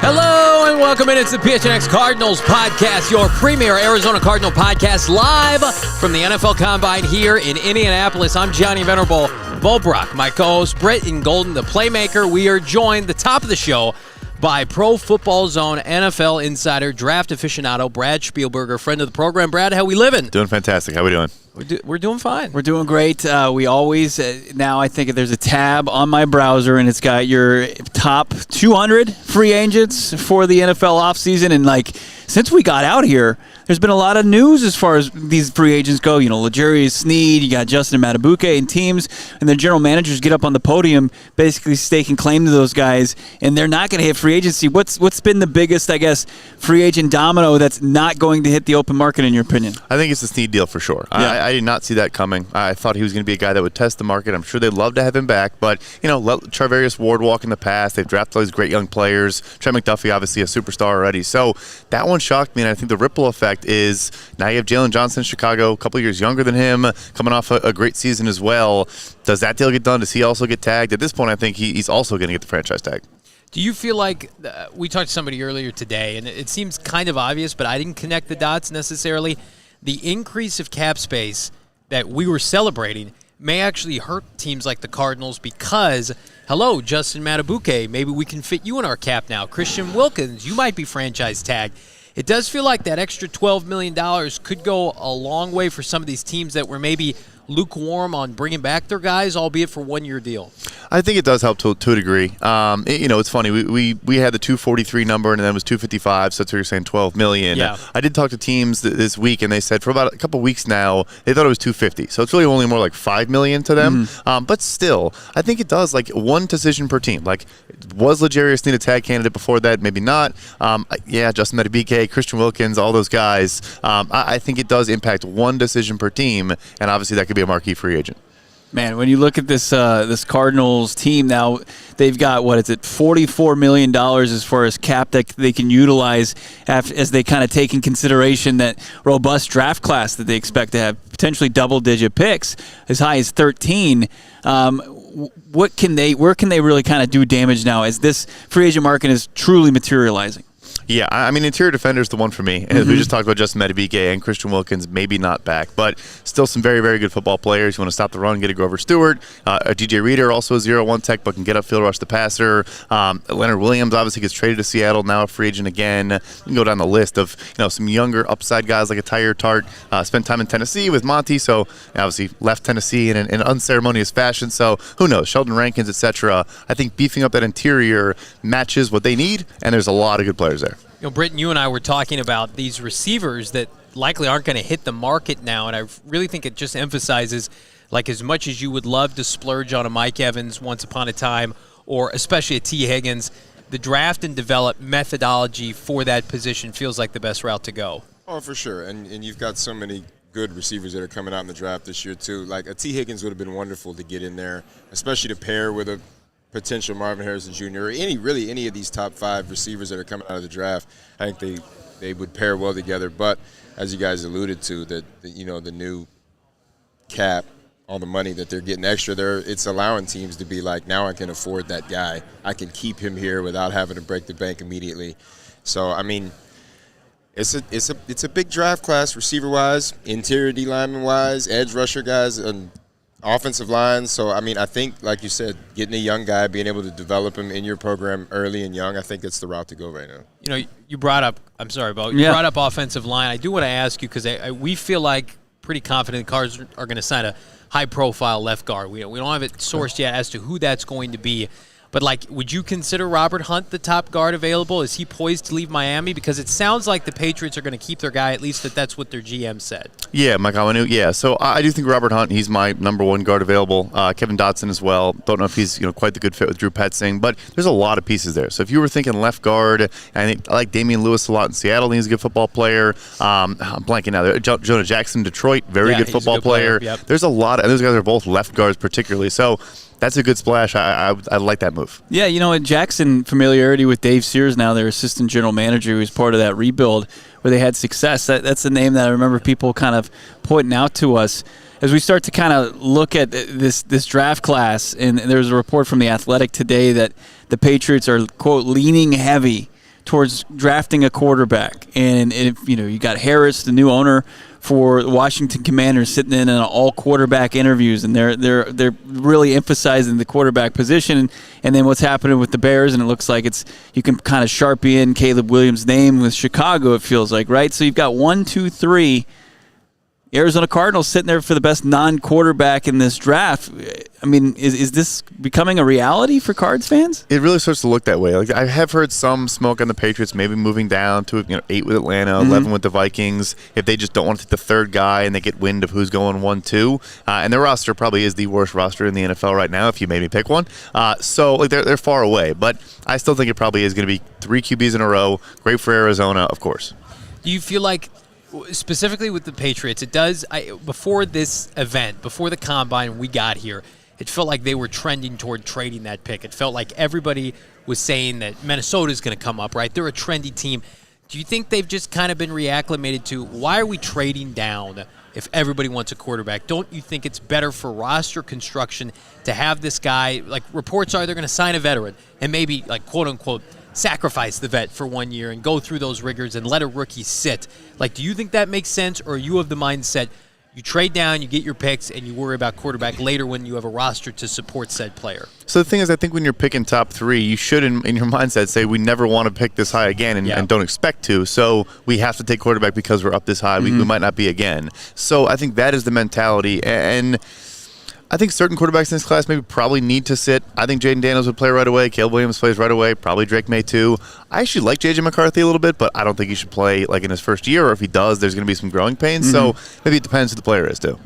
Hello and welcome in. It's the PHNX Cardinals podcast, your premier Arizona Cardinal podcast, live from the NFL Combine here in Indianapolis. I'm Johnny Venerable, Brack, my co-host Brittan Golden, the playmaker. We are joined, the top of the show, by Pro Football Zone NFL insider, draft aficionado, Brad Spielberger, friend of the program. Brad, how we living? Doing fantastic. How we doing? We're doing fine. We're doing great. We always, now I think there's a tab on my browser, and it's got your top 200 free agents for the NFL offseason. And, since we got out here, there's been a lot of news as far as these free agents go. L'Jarius Sneed, you got Justin Madubuike, and teams and their general managers get up on the podium basically staking claim to those guys, and they're not going to hit free agency. What's been the biggest, free agent domino that's not going to hit the open market, in your opinion? I think it's the Sneed deal for sure. Yeah. I did not see that coming. I thought he was going to be a guy that would test the market. I'm sure they'd love to have him back, but, let Charvarius Ward walk in the past. They've drafted all these great young players. Trent McDuffie, obviously a superstar already. So that one shocked me, and I think the ripple effect is now you have Jalen Johnson in Chicago, a couple years younger than him, coming off a great season as well. Does that deal get done? Does he also get tagged? At this point, I think he's also going to get the franchise tag. Do you feel like we talked to somebody earlier today, and it seems kind of obvious, but I didn't connect the dots necessarily. The increase of cap space that we were celebrating may actually hurt teams like the Cardinals because, hello, Justin Madubuike, maybe we can fit you in our cap now. Christian Wilkins, you might be franchise tagged. It does feel like that extra $12 million could go a long way for some of these teams that were maybe lukewarm on bringing back their guys, albeit for one-year deal. I think it does help to a degree. It's funny. We had the 243 number, and then it was 255, so that's what you're saying, $12 million. Yeah. I did talk to teams this week, and they said for about a couple weeks now, they thought it was 250. So it's really only more like $5 million to them. Mm-hmm. But still, I think it does, one decision per team. Was L'Jarius Sneed a tag candidate before that? Maybe not. Justin Madubuike, Christian Wilkins, all those guys. I think it does impact one decision per team, and obviously that could be a marquee free agent. Man, when you look at this Cardinals team now, they've got, $44 million as far as cap that they can utilize as they kind of take in consideration that robust draft class that they expect to have potentially double-digit picks, as high as 13. Where can they really kind of do damage now as this free agent market is truly materializing? Yeah, I mean, interior defender is the one for me. We just talked about Justin Madubuike and Christian Wilkins, maybe not back, but still some very, very good football players. You want to stop the run, get a Grover Stewart. A DJ Reader, also a 0-1 tech, but can get upfield, rush the passer. Leonard Williams obviously gets traded to Seattle, now a free agent again. You can go down the list of some younger upside guys like a Tyre Tart. Spent time in Tennessee with Monty, so obviously left Tennessee in an unceremonious fashion. So who knows? Sheldon Rankins, etc. I think beefing up that interior matches what they need, and there's a lot of good players there. Brittan, you and I were talking about these receivers that likely aren't going to hit the market now, and I really think it just emphasizes, as much as you would love to splurge on a Mike Evans once upon a time, or especially a T. Higgins, the draft and develop methodology for that position feels like the best route to go. Oh, for sure, and you've got so many good receivers that are coming out in the draft this year, too. A T. Higgins would have been wonderful to get in there, especially to pair with a potential Marvin Harrison Jr. or any of these top 5 receivers that are coming out of the draft. I think they would pair well together. But as you guys alluded to, the new cap, all the money that they're getting extra there, it's allowing teams to be like, now I can afford that guy. I can keep him here without having to break the bank immediately. So I mean, it's a big draft class, receiver wise, interior D lineman wise, edge rusher guys, and offensive line. So, I mean, I think, like you said, getting a young guy, being able to develop him in your program early and young, I think it's the route to go right now. You brought up – I'm sorry, Bo. You brought up offensive line. I do want to ask you because we feel like pretty confident the Cards are going to sign a high-profile left guard. We don't have it sourced yet as to who that's going to be. But, like, would you consider Robert Hunt the top guard available? Is he poised to leave Miami? Because it sounds like the Patriots are going to keep their guy, at least that's what their GM said. Yeah, Mike Almanu, yeah. So I do think Robert Hunt, he's my number one guard available. Kevin Dotson as well. Don't know if he's quite the good fit with Drew Petzing, but there's a lot of pieces there. So if you were thinking left guard, I like Damian Lewis a lot in Seattle. He's a good football player. I'm blanking now. Jonah Jackson, Detroit, very good football player. Yep. There's a lot, and those guys are both left guards particularly. So that's a good splash. I like that move. Yeah, Jackson, familiarity with Dave Sears now, their assistant general manager, who was part of that rebuild where they had success. That's a name that I remember people kind of pointing out to us. As we start to kind of look at this draft class, and there's a report from The Athletic today that the Patriots are, quote, leaning heavy towards drafting a quarterback. And if you got Harris, the new owner for the Washington Commanders, sitting in on all quarterback interviews, and they're really emphasizing the quarterback position. And then what's happening with the Bears, and it looks like you can kind of sharpie in Caleb Williams' name with Chicago, it feels like, right? So you've got 1, 2, 3 Arizona Cardinals sitting there for the best non-quarterback in this draft. I mean, is this becoming a reality for Cards fans? It really starts to look that way. Like, I have heard some smoke on the Patriots maybe moving down to 8 with Atlanta, 11 with the Vikings, if they just don't want to take the third guy and they get wind of who's going 1-2. And their roster probably is the worst roster in the NFL right now if you made me pick one. So they're far away. But I still think it probably is going to be 3 QBs in a row. Great for Arizona, of course. Do you feel like, specifically with the Patriots, it does, before this event, before the Combine, we got here, it felt like they were trending toward trading that pick. It felt like everybody was saying that Minnesota's going to come up, right? They're a trendy team. Do you think they've just kind of been reacclimated to, why are we trading down if everybody wants a quarterback? Don't you think it's better for roster construction to have this guy, like reports are they're going to sign a veteran and maybe, like, quote-unquote, sacrifice the vet for 1 year and go through those rigors and let a rookie sit? Like, do you think that makes sense, or are you of the mindset you trade down, you get your picks, and you worry about quarterback later when you have a roster to support said player? So the thing is, I think when you're picking top 3, you should, in your mindset, say we never want to pick this high again and don't expect to. So we have to take quarterback because we're up this high. We might not be again. So I think that is the mentality. And I think certain quarterbacks in this class maybe probably need to sit. I think Jaden Daniels would play right away. Caleb Williams plays right away. Probably Drake May too. I actually like J.J. McCarthy a little bit, but I don't think he should play like in his first year, or if he does, there's going to be some growing pains. So maybe it depends who the player is too.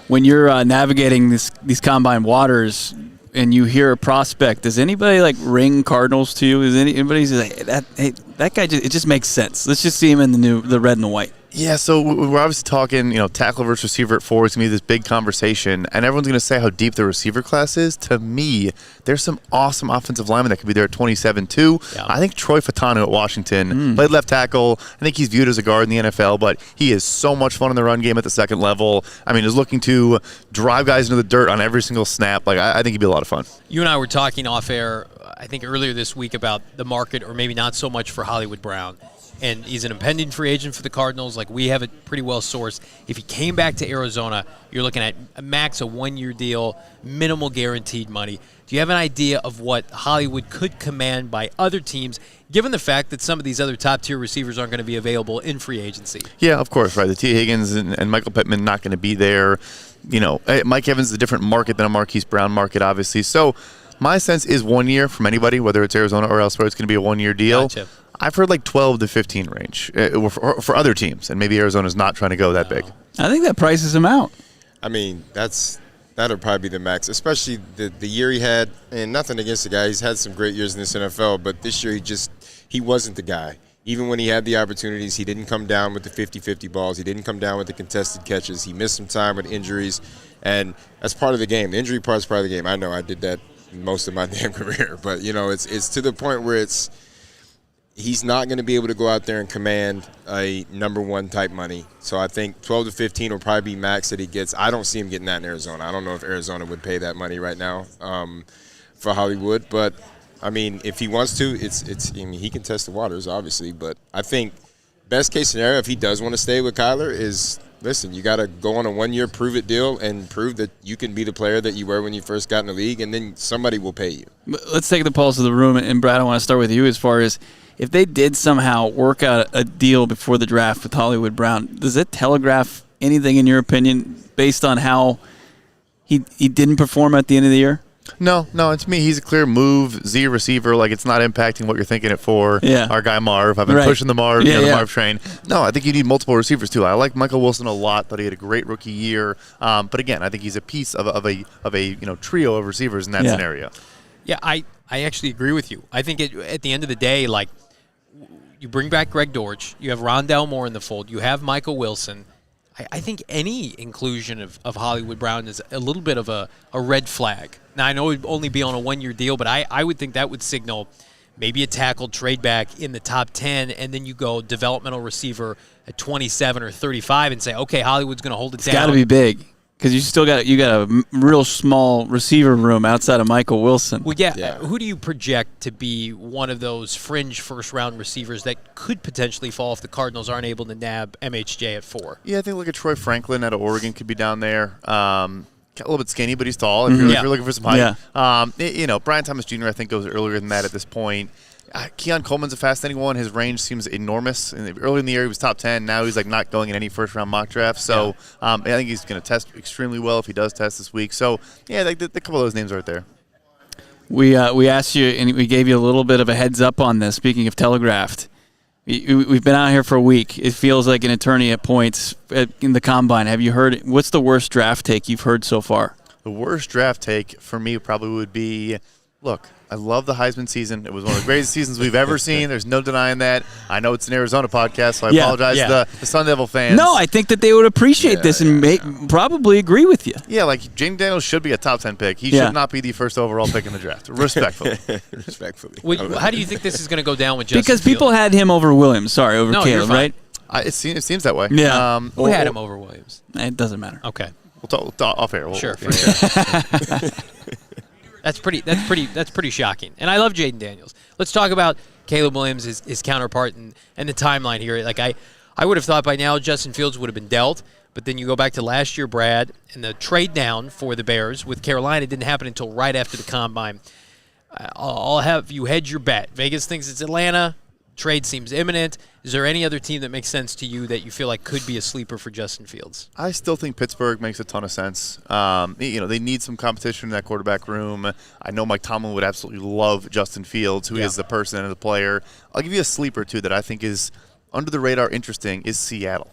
When you're navigating these combine waters and you hear a prospect, does anybody like ring Cardinals to you? Is anybody like that guy? It just makes sense. Let's just see him in the red and the white. Yeah, so we're obviously talking, tackle versus receiver at 4 is going to be this big conversation, and everyone's going to say how deep the receiver class is. To me, there's some awesome offensive linemen that could be there at 27 too. Yeah. I think Troy Fatanu at Washington played left tackle. I think he's viewed as a guard in the NFL, but he is so much fun in the run game at the second level. I mean, is looking to drive guys into the dirt on every single snap. Like, I think he'd be a lot of fun. You and I were talking off air, I think earlier this week, about the market, or maybe not so much for Hollywood Brown. And he's an impending free agent for the Cardinals. Like, we have it pretty well sourced. If he came back to Arizona, you're looking at a max, a 1-year deal, minimal guaranteed money. Do you have an idea of what Hollywood could command by other teams, given the fact that some of these other top-tier receivers aren't going to be available in free agency? Yeah, of course, right. The T. Higgins and Michael Pittman not going to be there. Mike Evans is a different market than a Marquise Brown market, obviously. So my sense is 1 year from anybody, whether it's Arizona or elsewhere, it's going to be a 1-year deal. Gotcha. I've heard like 12 to 15 range for other teams, and maybe Arizona's not trying to go that big. I think that prices him out. I mean, that'll probably be the max, especially the year he had. And nothing against the guy. He's had some great years in this NFL, but this year he wasn't the guy. Even when he had the opportunities, he didn't come down with the 50-50 balls. He didn't come down with the contested catches. He missed some time with injuries, and that's part of the game. The injury part is part of the game. I know I did that most of my damn career, but, it's to the point where he's not going to be able to go out there and command a number 1 type money. So I think 12 to 15 will probably be max that he gets. I don't see him getting that in Arizona. I don't know if Arizona would pay that money right now for Hollywood. But, I mean, if he wants to, he can test the waters, obviously. But I think best case scenario, if he does want to stay with Kyler, is, listen, you got to go on a 1-year prove-it deal and prove that you can be the player that you were when you first got in the league, and then somebody will pay you. Let's take the pulse of the room. And, Brad, I want to start with you as far as, if they did somehow work out a deal before the draft with Hollywood Brown, does it telegraph anything, in your opinion, based on how he didn't perform at the end of the year? No, to me, he's a clear move, Z receiver. Like, it's not impacting what you're thinking it for. Yeah. Our guy Marv. I've been pushing the Marv, the Marv train. No, I think you need multiple receivers, too. I like Michael Wilson a lot. Thought he had a great rookie year. But again, I think he's a piece of a trio of receivers in that scenario. Yeah, I actually agree with you. I think at the end of the day, like, you bring back Greg Dortch, you have Rondale Moore in the fold, you have Michael Wilson. I think any inclusion of Hollywood Brown is a little bit of a red flag. Now, I know it would only be on a one-year deal, but I would think that would signal maybe a tackle trade back in the top 10, and then you go developmental receiver at 27 or 35 and say, okay, Hollywood's going to hold it down. It's got to be big. Because you got a real small receiver room outside of Michael Wilson. Well, yeah. Who do you project to be one of those fringe first-round receivers that could potentially fall if the Cardinals aren't able to nab MHJ at 4? Yeah, I think a Troy Franklin out of Oregon could be down there. A little bit skinny, but he's tall. If you're looking for some height. Yeah. Brian Thomas Jr. I think goes earlier than that at this point. Keon Coleman's a fascinating one. His range seems enormous. Early in the year, he was top 10. Now he's not going in any first-round mock draft. So I think he's going to test extremely well if he does test this week. So, yeah, the couple of those names right there. We asked you, and we gave you a little bit of a heads up on this. Speaking of telegraphed, we've been out here for a week. It feels like an eternity at points in the Combine. Have you heard – what's the worst draft take you've heard so far? The worst draft take for me probably would be, look – I love the Heisman season. It was one of the greatest seasons we've ever seen. There's no denying that. I know it's an Arizona podcast, so I apologize to the Sun Devil fans. No, I think that they would appreciate this and probably agree with you. Yeah, like Jaden Daniels should be a top 10 pick. He should not be the first overall pick in the draft. Respectfully. How do you think this is going to go down with Justin Because people had him over Williams. Sorry, over Caleb, right? It seems that way. Yeah. Who had him over Williams? It doesn't matter. Okay. We'll talk off air. Sure. That's pretty shocking. And I love Jaden Daniels. Let's talk about Caleb Williams, his counterpart, and the timeline here. Like I would have thought by now Justin Fields would have been dealt, but then you go back to last year, Brad, and the trade down for the Bears with Carolina didn't happen until right after the Combine. I'll have you hedge your bet. Vegas thinks it's Atlanta. Trade seems imminent. Is there any other team that makes sense to you that you feel like could be a sleeper for Justin Fields? I still think Pittsburgh makes a ton of sense. They need some competition in that quarterback room. I know Mike Tomlin would absolutely love Justin Fields, who is the person and the player. I'll give you a sleeper, too, that I think is under the radar interesting is Seattle.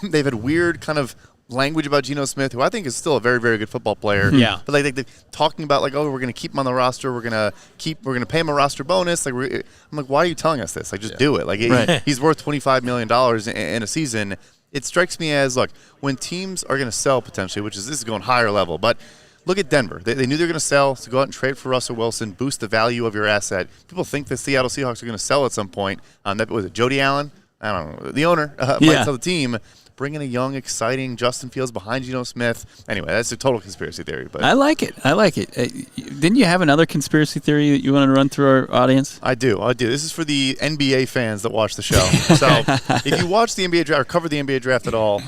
They've had weird kind of language about Geno Smith, who I think is still a very, very good football player. Yeah. But they're talking about we're going to keep him on the roster. We're going to pay him a roster bonus. I'm like, why are you telling us this? Just do it. He's worth $25 million in a season. It strikes me as, when teams are going to sell potentially, this is going higher level, but look at Denver. They knew they were going to sell, so go out and trade for Russell Wilson, boost the value of your asset. People think the Seattle Seahawks are going to sell at some point. That was it, Jody Allen? I don't know. The owner might sell the team. Bring in a young, exciting Justin Fields behind Geno Smith. Anyway, that's a total conspiracy theory. But I like it. Didn't you have another conspiracy theory that you wanted to run through our audience? I do. This is for the NBA fans that watch the show. So if you watch the NBA draft or cover the NBA draft at all,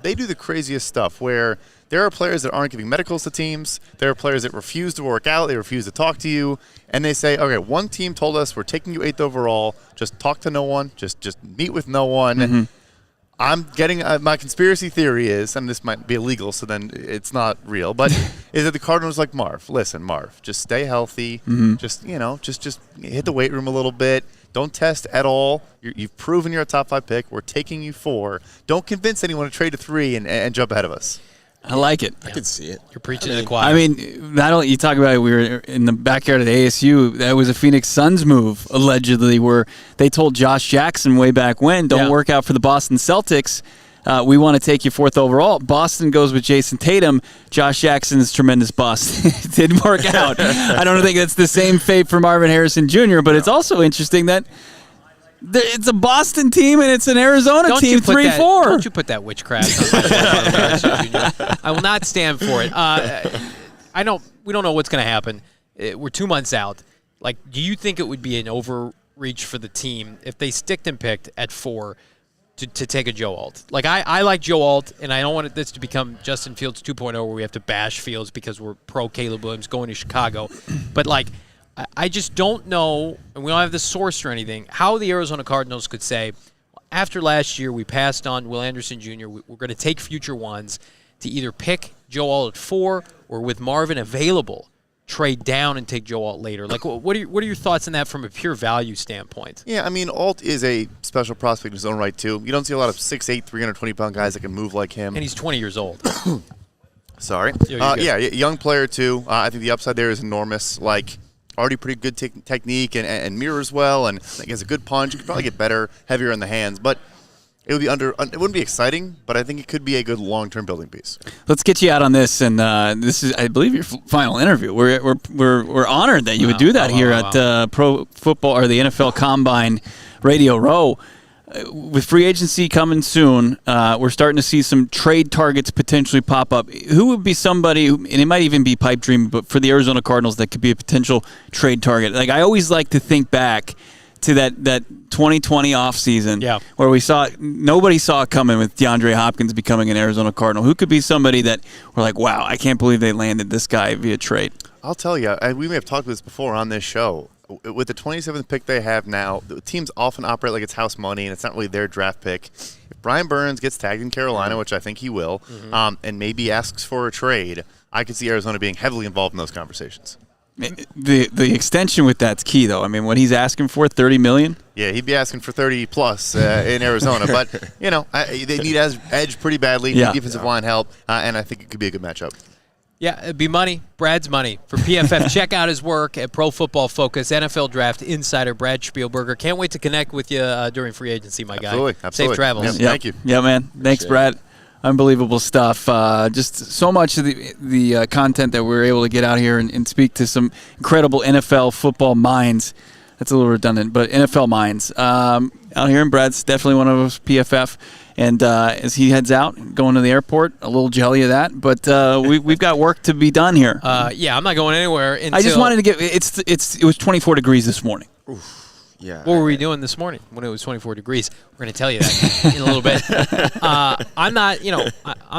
they do the craziest stuff where there are players that aren't giving medicals to teams. There are players that refuse to work out. They refuse to talk to you. And they say, okay, one team told us we're taking you 8th overall. Just talk to no one. Just meet with no one. Mm-hmm. I'm getting my conspiracy theory is, and this might be illegal, so then it's not real, but is that the Cardinals like Marv? Listen, Marv, just stay healthy. Mm-hmm. Just hit the weight room a little bit. Don't test at all. You've proven you're a top 5 pick. We're taking you 4. Don't convince anyone to trade to 3 and jump ahead of us. I like it. I can see it. You're preaching to the choir. I mean, not only you talk about it, we were in the backyard of the ASU. That was a Phoenix Suns move, allegedly, where they told Josh Jackson way back when, don't work out for the Boston Celtics. We want to take you 4th overall. Boston goes with Jason Tatum. Josh Jackson's tremendous bust. It didn't work out. I don't think that's the same fate for Marvin Harrison Jr., but it's also interesting that it's a Boston team and it's an Arizona team, 3-4. Don't you put that witchcraft on my I will not stand for it. We don't know what's going to happen. We're 2 months out. Do you think it would be an overreach for the team if they sticked and picked at 4 to take a Joe Alt? I like Joe Alt, and I don't want this to become Justin Fields 2.0 where we have to bash Fields because we're pro Caleb Williams going to Chicago. But I just don't know, and we don't have the source or anything, how the Arizona Cardinals could say, after last year we passed on Will Anderson Jr., we're going to take future ones to either pick Joe Alt at 4 or with Marvin available trade down and take Joe Alt later? Like, what are your thoughts on that from a pure value standpoint? Yeah, I mean, Alt is a special prospect in his own right, too. You don't see a lot of 6'8", 320-pound guys that can move like him. And he's 20 years old. Sorry. Yeah, young player, too. I think the upside there is enormous. Like, already pretty good technique and mirrors well, and he has a good punch. He could probably get better, heavier in the hands. But it would be it wouldn't be exciting, but I think it could be a good long-term building piece. Let's get you out on this, and this is, I believe, your final interview. We're honored that you would do that here at Pro Football or the NFL Combine Radio Row. With free agency coming soon, we're starting to see some trade targets potentially pop up. Who would be somebody, and it might even be pipe dream, but for the Arizona Cardinals that could be a potential trade target? Like, I always like to think back to that 2020 offseason where nobody saw it coming with DeAndre Hopkins becoming an Arizona Cardinal. Who could be somebody that we're like, wow, I can't believe they landed this guy via trade? I'll tell you, we may have talked about this before on this show. With the 27th pick they have now, the teams often operate like it's house money, and it's not really their draft pick. If Brian Burns gets tagged in Carolina, which I think he will, and maybe asks for a trade, I could see Arizona being heavily involved in those conversations. The extension with that's key, though. I mean, what he's asking for, $30 million? Yeah, he'd be asking for 30 plus in Arizona. But, they need edge pretty badly, need defensive line help, and I think it could be a good matchup. Yeah, it'd be money. Brad's money for PFF. Check out his work at Pro Football Focus, NFL Draft Insider, Brad Spielberger. Can't wait to connect with you during free agency, my guy. Absolutely. Safe travels. Thank you. Yeah, man. Thanks, Brad. Unbelievable stuff. Just so much of the content that we're able to get out here and speak to some incredible NFL football minds. That's a little redundant, but NFL minds. Out here, and Brad's definitely one of us, PFF. And as he heads out, going to the airport, a little jelly of that. But we've got work to be done here. Yeah, I'm not going anywhere until... I just wanted to get... It was 24 degrees this morning. Oof. Yeah. What were we doing this morning when it was 24 degrees? We're going to tell you that in a little bit. I'm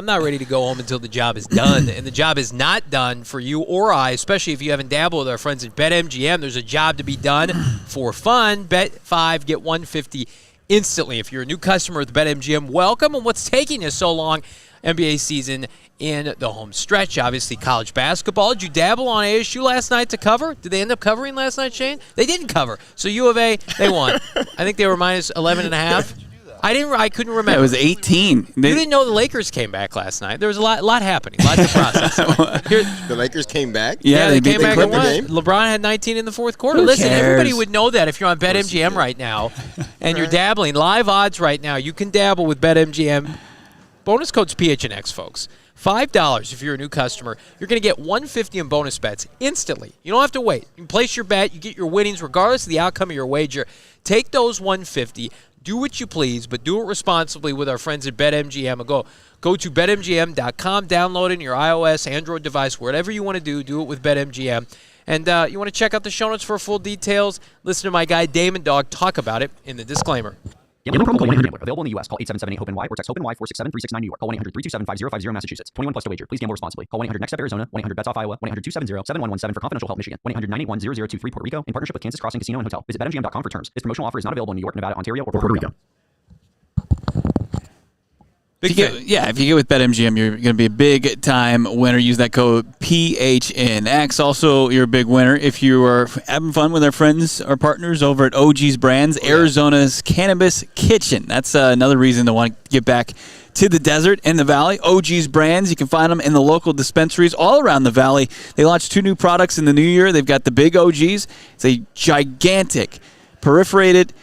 not ready to go home until the job is done, and the job is not done for you or I, especially if you haven't dabbled with our friends at BetMGM. There's a job to be done for fun. Bet 5, get 150 instantly. If you're a new customer with BetMGM, welcome. And what's taking you so long? NBA season in the home stretch. Obviously, college basketball. Did you dabble on ASU last night to cover? Did they end up covering last night, Shane? They didn't cover. So U of A, they won. I think they were minus 11.5. I couldn't remember. It was 18. You didn't know the Lakers came back last night. There was a lot happening. A lot to process. The Lakers came back? Yeah, they came back and won. LeBron had 19 in the fourth quarter. Listen, everybody would know that if you're on BetMGM right now and you're dabbling. Live odds right now. You can dabble with BetMGM. Bonus code's PHNX, folks. $5 if you're a new customer. You're going to get $150 in bonus bets instantly. You don't have to wait. You can place your bet. You get your winnings regardless of the outcome of your wager. Take those $150. Do what you please, but do it responsibly with our friends at BetMGM. Go to BetMGM.com, download it in your iOS, Android device, whatever you want to do it with BetMGM. And you want to check out the show notes for full details. Listen to my guy Damon Dog talk about it in the disclaimer. Yellow promo code 1-800-GAMBLER. Available in the U.S. Call 877-8-HOPE-NY or text HOPE-NY 467-369 New York. Call 1-800-327-5050 Massachusetts. 21 plus to wager. Please gamble responsibly. Call 1-800-NEXT-STEP Arizona. 1-800-BETS-OFF Iowa. 1-800-270-7117 for confidential help Michigan. 1-800-981-0023 Puerto Rico in partnership with Kansas Crossing Casino and Hotel. Visit BetMGM.com for terms. This promotional offer is not available in New York, Nevada, Ontario, or Puerto Rico. If you get with BetMGM, you're going to be a big-time winner. Use that code PHNX. Also, you're a big winner if you are having fun with our friends, our partners over at OG's Brands, Arizona's Cannabis Kitchen. That's another reason to want to get back to the desert and the valley. OG's Brands, you can find them in the local dispensaries all around the valley. They launched 2 new products in the new year. They've got the Big OG's. It's a gigantic, perforated,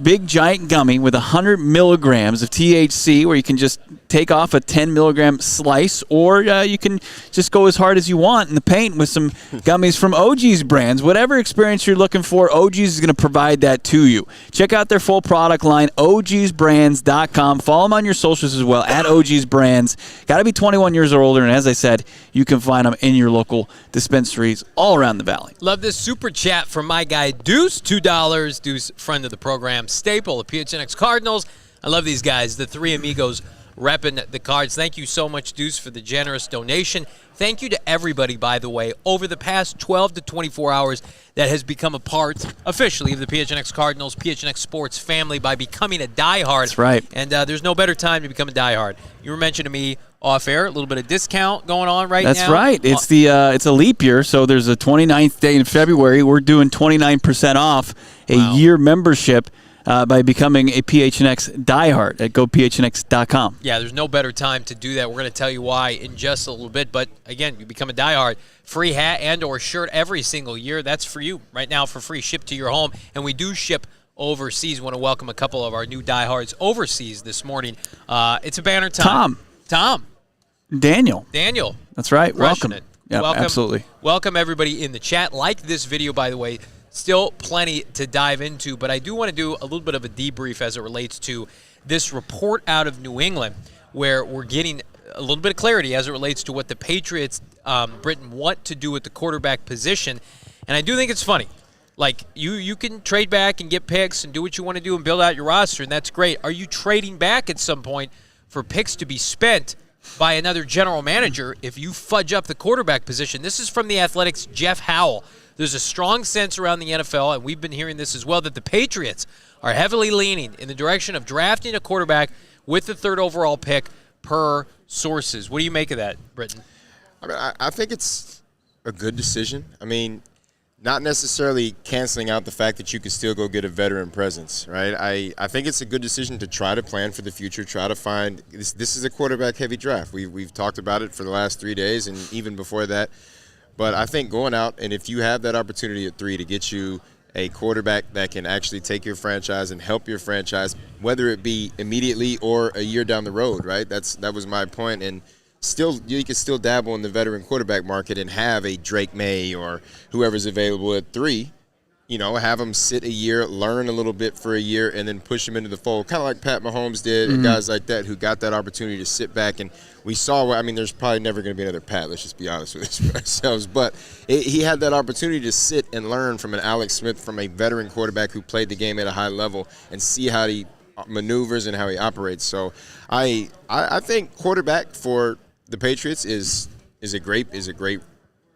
big giant gummy with 100 milligrams of THC, where you can just take off a 10 milligram slice, or you can just go as hard as you want in the paint with some gummies from OG's Brands. Whatever experience you're looking for, OG's is going to provide that to you. Check out their full product line, ogsbrands.com. Follow them on your socials as well, at OG's Brands. Got to be 21 years or older, and as I said, you can find them in your local dispensaries all around the valley. Love this super chat from my guy Deuce, $2. Deuce, friend of the program, staple of PHNX Cardinals. I love these guys, the 3 amigos repping the Cards. Thank you so much, Deuce, for the generous donation. Thank you to everybody, by the way, over the past 12 to 24 hours that has become a part, officially, of the PHNX Cardinals, PHNX Sports family by becoming a diehard. That's right. And there's no better time to become a diehard. You were mentioning to me off air. A little bit of discount going on right now. That's right. It's it's a leap year, so there's a 29th day in February. We're doing 29% off a year membership by becoming a PHNX diehard at gophnx.com. Yeah, there's no better time to do that. We're going to tell you why in just a little bit. But, again, you become a diehard. Free hat and or shirt every single year. That's for you right now for free. Shipped to your home. And we do ship overseas. Want to welcome a couple of our new diehards overseas this morning. It's a banner time. Tom. Daniel. That's right. Crushing Welcome. It. Yeah, welcome. Absolutely. Welcome, everybody in the chat. Like this video, by the way. Still plenty to dive into, but I do want to do a little bit of a debrief as it relates to this report out of New England, where we're getting a little bit of clarity as it relates to what the Patriots, Brittan, want to do with the quarterback position. And I do think it's funny. Like, you can trade back and get picks and do what you want to do and build out your roster, and that's great. Are you trading back at some point for picks to be spent by another general manager if you fudge up the quarterback position? This is from The Athletic's Jeff Howell. There's a strong sense around the NFL, and we've been hearing this as well, that the Patriots are heavily leaning in the direction of drafting a quarterback with the 3rd overall pick per sources. What do you make of that, Brittan? I mean, I think it's a good decision. I mean, not necessarily canceling out the fact that you could still go get a veteran presence, right? I think it's a good decision to try to plan for the future, try to find – this is a quarterback-heavy draft. We've talked about it for the last 3 days and even before that. But I think going out, and if you have that opportunity at 3 to get you a quarterback that can actually take your franchise and help your franchise, whether it be immediately or a year down the road, right? That was my point. And still, you can still dabble in the veteran quarterback market and have a Drake May or whoever's available at 3. You know, have them sit a year, learn a little bit for a year, and then push them into the fold, kind of like Pat Mahomes did, and guys like that who got that opportunity to sit back. And we saw, I mean, there's probably never going to be another Pat, let's just be honest with ourselves. But he had that opportunity to sit and learn from an Alex Smith, from a veteran quarterback who played the game at a high level, and see how he maneuvers and how he operates. So I think quarterback for the Patriots is a great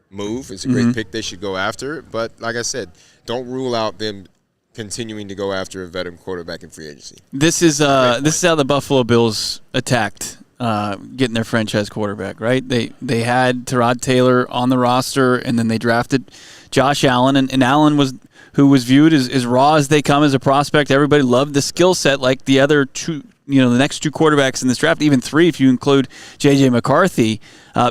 move. It's a great pick. They should go after it. But like I said, don't rule out them continuing to go after a veteran quarterback in free agency. This is how the Buffalo Bills attacked getting their franchise quarterback, right? They had Tyrod Taylor on the roster, and then they drafted Josh Allen, and Allen who was viewed as raw as they come as a prospect. Everybody loved the skill set like the other two, the next 2 quarterbacks in this draft, even 3 if you include J.J. McCarthy,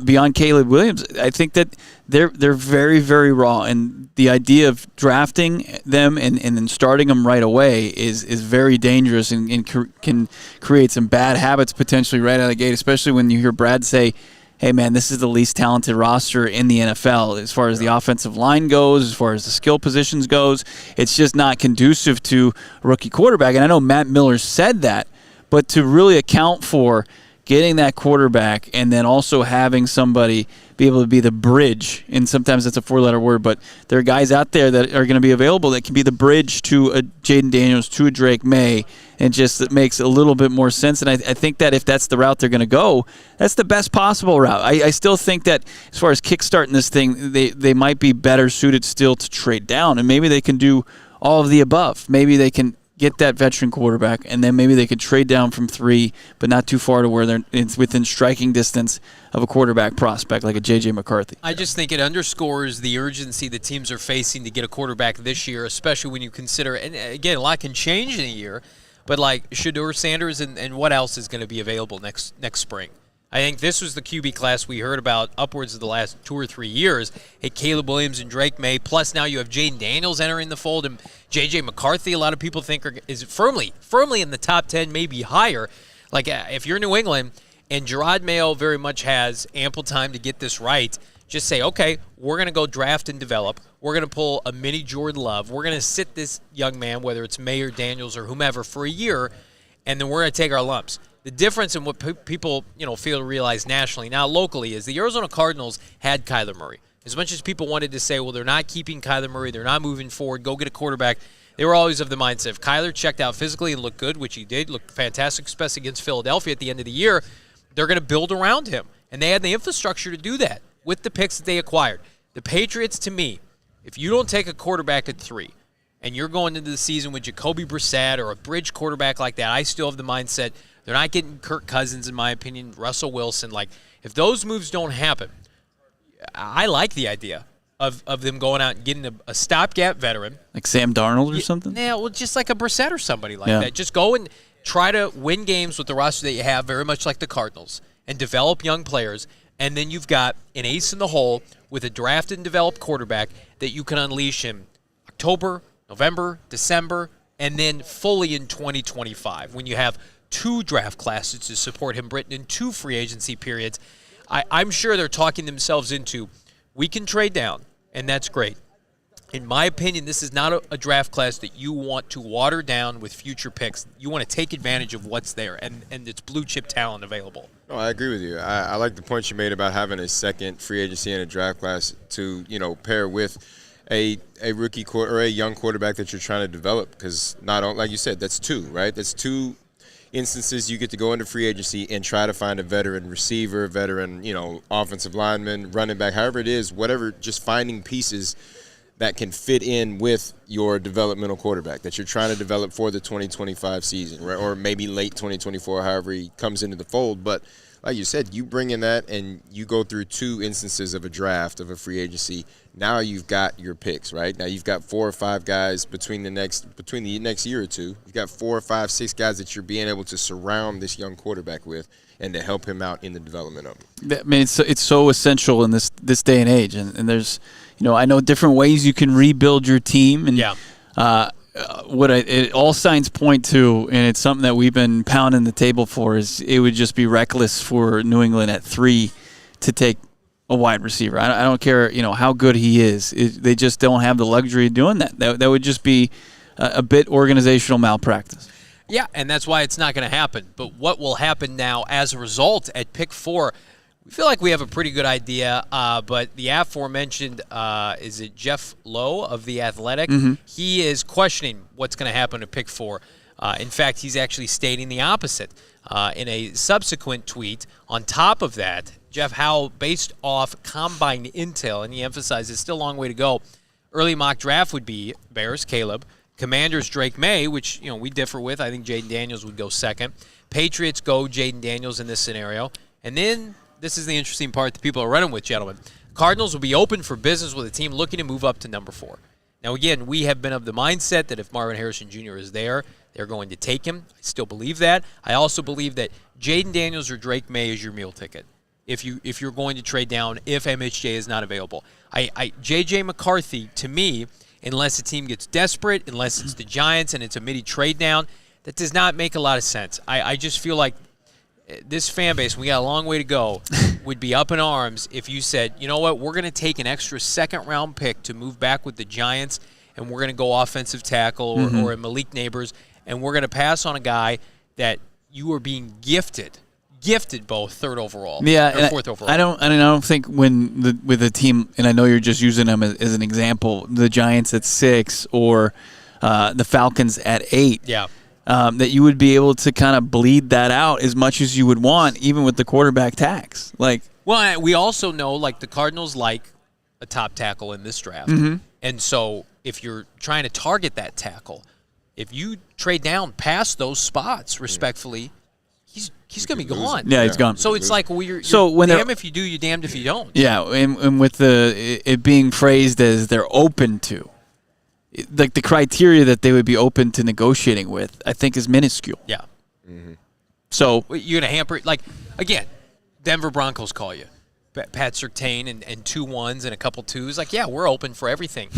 beyond Caleb Williams. I think that they're very, very raw, and the idea of drafting them and then starting them right away is very dangerous and can create some bad habits potentially right out of the gate, especially when you hear Brad say, hey, man, this is the least talented roster in the NFL as far as the offensive line goes, as far as the skill positions goes. It's just not conducive to a rookie quarterback. And I know Matt Miller said that, but to really account for getting that quarterback and then also having somebody be able to be the bridge, and sometimes that's a 4-letter word, but there are guys out there that are going to be available that can be the bridge to a Jaden Daniels, to a Drake May, and just it makes a little bit more sense. And I think that if that's the route they're going to go, that's the best possible route. I still think that as far as kickstarting this thing, they might be better suited still to trade down, and maybe they can do all of the above. Maybe they can get that veteran quarterback, and then maybe they could trade down from 3, but not too far to where it's within striking distance of a quarterback prospect like a J.J. McCarthy. I just think it underscores the urgency that teams are facing to get a quarterback this year, especially when you consider, and again, a lot can change in a year, but like Shedeur Sanders and what else is going to be available next spring. I think this was the QB class we heard about upwards of the last 2 or 3 years. Hey, Caleb Williams and Drake May, plus now you have Jaden Daniels entering the fold, and J.J. McCarthy, a lot of people think is firmly in the top 10, maybe higher. Like, if you're New England and Gerard Mayo very much has ample time to get this right, just say, okay, we're going to go draft and develop. We're going to pull a mini Jordan Love. We're going to sit this young man, whether it's May or Daniels or whomever, for a year, and then we're going to take our lumps. The difference in what people fail to realize nationally, now locally, is the Arizona Cardinals had Kyler Murray. As much as people wanted to say, well, they're not keeping Kyler Murray, they're not moving forward, go get a quarterback, they were always of the mindset, if Kyler checked out physically and looked good, which he did, looked fantastic, especially against Philadelphia at the end of the year, they're going to build around him. And they had the infrastructure to do that with the picks that they acquired. The Patriots, to me, if you don't take a quarterback at 3, and you're going into the season with Jacoby Brissett or a bridge quarterback like that, I still have the mindset They're not getting Kirk Cousins, in my opinion, Russell Wilson. Like, if those moves don't happen, I like the idea of them going out and getting a stopgap veteran. Like Sam Darnold or something? Yeah, well, just like a Brissett or somebody like that. Just go and try to win games with the roster that you have, very much like the Cardinals, and develop young players. And then you've got an ace in the hole with a drafted and developed quarterback that you can unleash in October, November, December, and then fully in 2025 when you have 2 draft classes to support him, Brittan, and 2 free agency periods. I'm sure they're talking themselves into, we can trade down, and that's great. In my opinion, this is not a draft class that you want to water down with future picks. You want to take advantage of what's there, and it's blue-chip talent available. No, I agree with you. I like the point you made about having a second free agency and a draft class to, pair with a rookie or a young quarterback that you're trying to develop, because not only, like you said, that's 2, right? That's 2 instances you get to go into free agency and try to find a veteran receiver, veteran, offensive lineman, running back, however it is, whatever, just finding pieces that can fit in with your developmental quarterback that you're trying to develop for the 2025 season, right? Or maybe late 2024, however he comes into the fold. But like you said, you bring in that and you go through 2 instances of a draft, of a free agency. Now you've got your picks, right? Now you've got 4 or 5 guys between the next year or 2. You've got 4 or 5, 6 guys that you're being able to surround this young quarterback with and to help him out in the development of him. I mean, it's so essential in this day and age. And there's, I know different ways you can rebuild your team. And all signs point to, and it's something that we've been pounding the table for, is it would just be reckless for New England at 3 to take a wide receiver. I don't care, how good he is. They just don't have the luxury of doing that. That would just be a bit organizational malpractice. Yeah, and that's why it's not going to happen. But what will happen now as a result at pick 4, we feel like we have a pretty good idea, but the aforementioned, is it Jeff Lowe of The Athletic? Mm-hmm. He is questioning what's going to happen at pick 4. In fact, he's actually stating the opposite. In a subsequent tweet, on top of that, Jeff Howell, based off combine intel, and he emphasizes it's still a long way to go, early mock draft would be Bears, Caleb, Commanders, Drake May, which we differ with. I think Jaden Daniels would go second. Patriots go Jaden Daniels in this scenario. And then, this is the interesting part that people are running with, gentlemen. Cardinals will be open for business with a team looking to move up to number 4. Now, again, we have been of the mindset that if Marvin Harrison Jr. is there, they're going to take him. I still believe that. I also believe that Jaden Daniels or Drake May is your meal ticket if you're going to trade down if MHJ is not available. J.J. McCarthy, to me, unless a team gets desperate, unless it's the Giants and it's a midi trade down, that does not make a lot of sense. I just feel like this fan base, we got a long way to go, would be up in arms if you said, you know what, we're going to take an extra second-round pick to move back with the Giants, and we're going to go offensive tackle or a Malik Neighbors, and we're going to pass on a guy that you are being gifted both 3rd overall, or 4th overall. I don't think with a team, and I know you're just using them as an example, the Giants at 6 or the Falcons at 8. Yeah. That you would be able to kind of bleed that out as much as you would want, even with the quarterback tax. Well, we also know, the Cardinals like a top tackle in this draft. Mm-hmm. And so if you're trying to target that tackle, if you trade down past those spots, respectfully, he's going to be gone. Yeah, he's gone. So it's like, you're damned if you do, you're damned if you don't. Yeah, and with it being phrased as they're open to, the criteria that they would be open to negotiating with, I think, is minuscule. Yeah. Mm-hmm. So you're going to hamper it. Again, Denver Broncos call you. Pat Surtain and 2 1s and a couple 2s. Yeah, we're open for everything.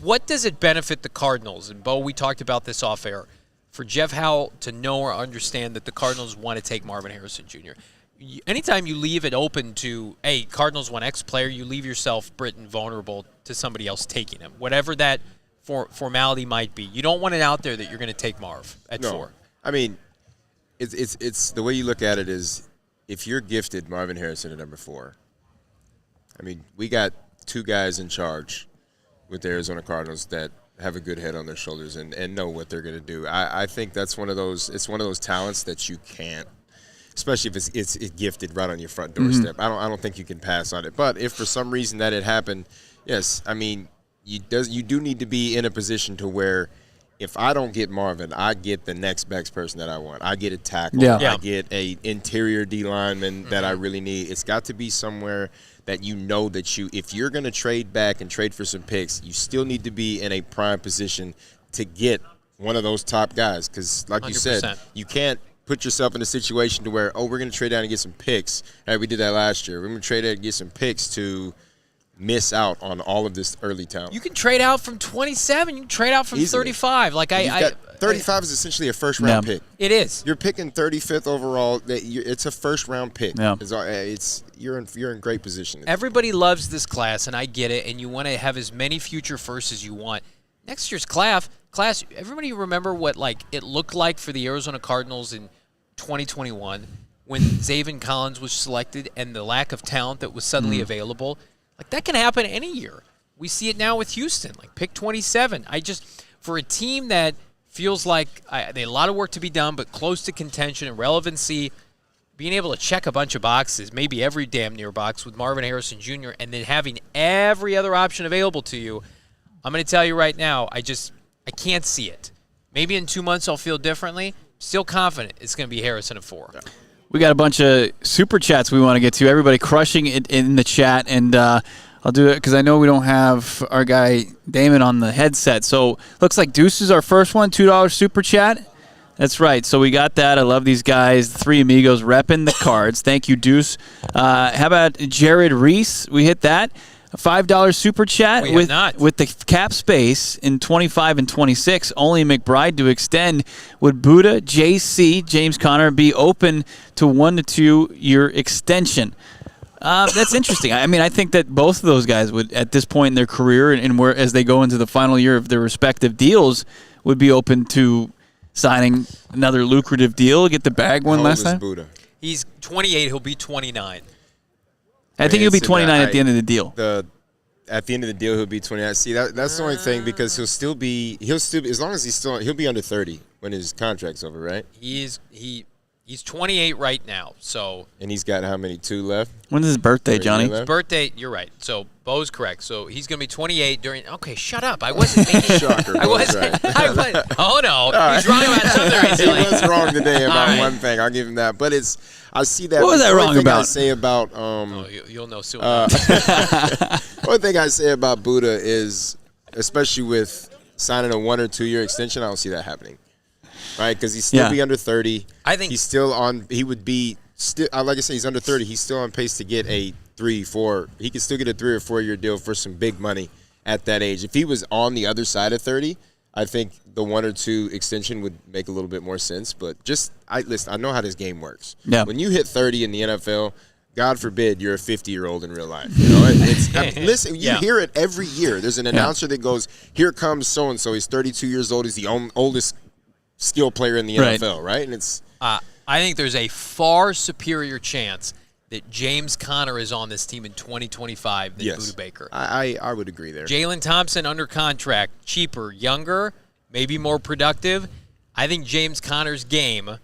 What does it benefit the Cardinals? And, Bo, we talked about this off air. For Jeff Howell to know or understand that the Cardinals want to take Marvin Harrison Jr. Anytime you leave it open to, hey, Cardinals want X player, you leave yourself, Brittan, vulnerable to somebody else taking him. Whatever that formality might be. You don't want it out there that you're going to take Marv at 4. I mean, it's the way you look at it is if you're gifted Marvin Harrison at number 4, I mean, we got 2 guys in charge with the Arizona Cardinals that have a good head on their shoulders and know what they're going to do. I think that's one of those talents that you can't, especially if it's gifted right on your front doorstep. Mm-hmm. I don't think you can pass on it. But if for some reason that had happened, yes, I mean, you do need to be in a position to where if I don't get Marvin, I get the next best person that I want. I get a tackle. Yeah. I get a interior D lineman that I really need. It's got to be somewhere that you know that if you're going to trade back and trade for some picks, you still need to be in a prime position to get one of those top guys. Because, like 100%. You said, you can't put yourself in a situation to where, we're going to trade down and get some picks. Hey, we did that last year. We're going to trade out and get some picks to miss out on all of this early talent. You can trade out from 27. You can trade out from Easily. 35. 35 is essentially a first-round pick. It is. You're picking 35th overall. It's a first-round pick. Yeah. You're in great position. Everybody loves this class, and I get it, and you want to have as many future firsts as you want. Next year's class, everybody remember what it looked like for the Arizona Cardinals in 2021 when Zaven Collins was selected and the lack of talent that was suddenly available? That can happen any year. We see it now with Houston, pick 27. For a team that feels like they had a lot of work to be done, but close to contention and relevancy, being able to check a bunch of boxes, maybe every damn near box with Marvin Harrison Jr., and then having every other option available to you, I'm going to tell you right now, I can't see it. Maybe in 2 months I'll feel differently. Still confident it's going to be Harrison at 4. Yeah. We got a bunch of super chats we want to get to. Everybody crushing it in the chat, and I'll do it because I know we don't have our guy Damon on the headset. So looks like Deuce is our first one, $2 super chat. That's right. So we got that. I love these guys. The three amigos repping the cards. Thank you, Deuce. How about Jared Reese? We hit that. A $5 super chat with the cap space in 25 and 26. Only McBride to extend. Would Budda, JC, James Conner be open to 1 to 2 year extension? That's interesting. I mean, I think that both of those guys would, at this point in their career and where as they go into the final year of their respective deals, would be open to signing another lucrative deal, get the bag one last time. Budda? He's 28. He'll be 29. I think he'll be 29 at the end of the deal. At the end of the deal, he'll be 29. See, that's the only thing because he'll be as long as he'll be under 30 when his contract's over, right? He's 28 right now. So and he's got how many? 2 left. When's his birthday, Johnny? His birthday. You're right. So Bo's correct. So he's gonna be 28 during. Okay, shut up. I wasn't thinking. Shocker. I wasn't. Right. Oh no, he's wrong about something. He was wrong today about one thing. I'll give him that. But I see that. What was I wrong about? I say about you'll know soon. One thing I say about Budda is, especially with signing a 1 or 2 year extension, I don't see that happening. Right, because he's still be under 30. I think he's still on. He would be still. Like I say, he's under 30. He's still on pace to get a 3-4. He could still get a 3 or 4 year deal for some big money at that age. If he was on the other side of 30, I think the 1 or 2 extension would make a little bit more sense. But listen. I know how this game works. Yeah. When you hit 30 in the NFL, God forbid you're a 50-year-old in real life. You know, listen. You hear it every year. There's an announcer that goes, "Here comes so and so. He's 32 years old. He's the oldest skill player in the NFL, right?" And it's I think there's a far superior chance that James Conner is on this team in 2025 than Budda Baker. I would agree there. Jalen Thompson under contract, cheaper, younger, maybe more productive. I think James Conner's game,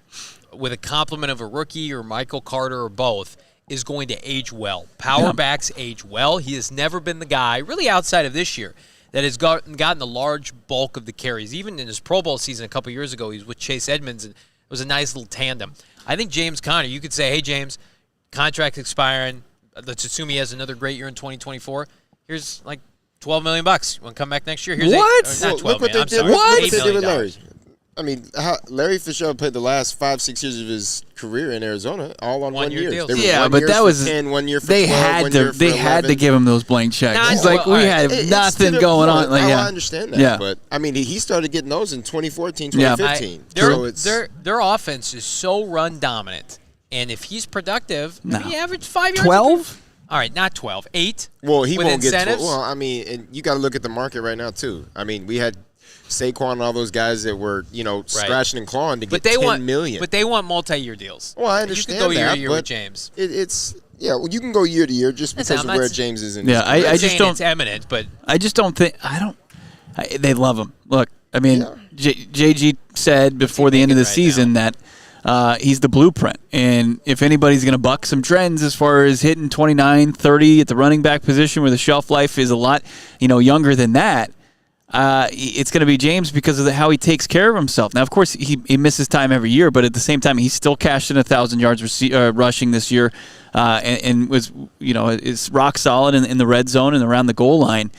with a complement of a rookie or Michael Carter or both, is going to age well. Power backs age well. He has never been the guy, really outside of this year, that has gotten the large bulk of the carries. Even in his Pro Bowl season a couple years ago, he was with Chase Edmonds, and it was a nice little tandem. I think James Conner, you could say, hey, James, contract expiring. Let's assume he has another great year in 2024. Here's like $12 million. You want to come back next year? Here's what? Not 12 look what million. they did. What? Look what they did with Larry. I mean, Larry Fitzgerald played the last 5-6 years of his career in Arizona, all on 1 year. deals. But that was 10, 1 year for they 12, had 1 to year for they 11. had to give him those blank checks. It's like we had nothing going on. Like, I understand that, but I mean, he started getting those in 2014, 2015. Their offense is so run dominant, and if he's productive, he averaged 5 yards. 12. All right, not 12, 8. Well, he won't incentives. get 12. Well, I mean, and you got to look at the market right now too. I mean, we had Saquon and all those guys that were, scratching and clawing to get $10 million. But they want multi-year deals. Well, I understand you can go that, year but with James. You can go year to year just because of where James is in his career. I just don't. It's eminent, but I just don't think. They love him. Look, I mean, JG said before the end of the season that he's the blueprint. And if anybody's going to buck some trends as far as hitting 29, 30 at the running back position where the shelf life is a lot, younger than that, it's going to be James because of how he takes care of himself. Now, of course, he misses time every year, but at the same time, he's still cashed in 1,000 yards rushing this year, and was is rock solid in the red zone and around the goal line.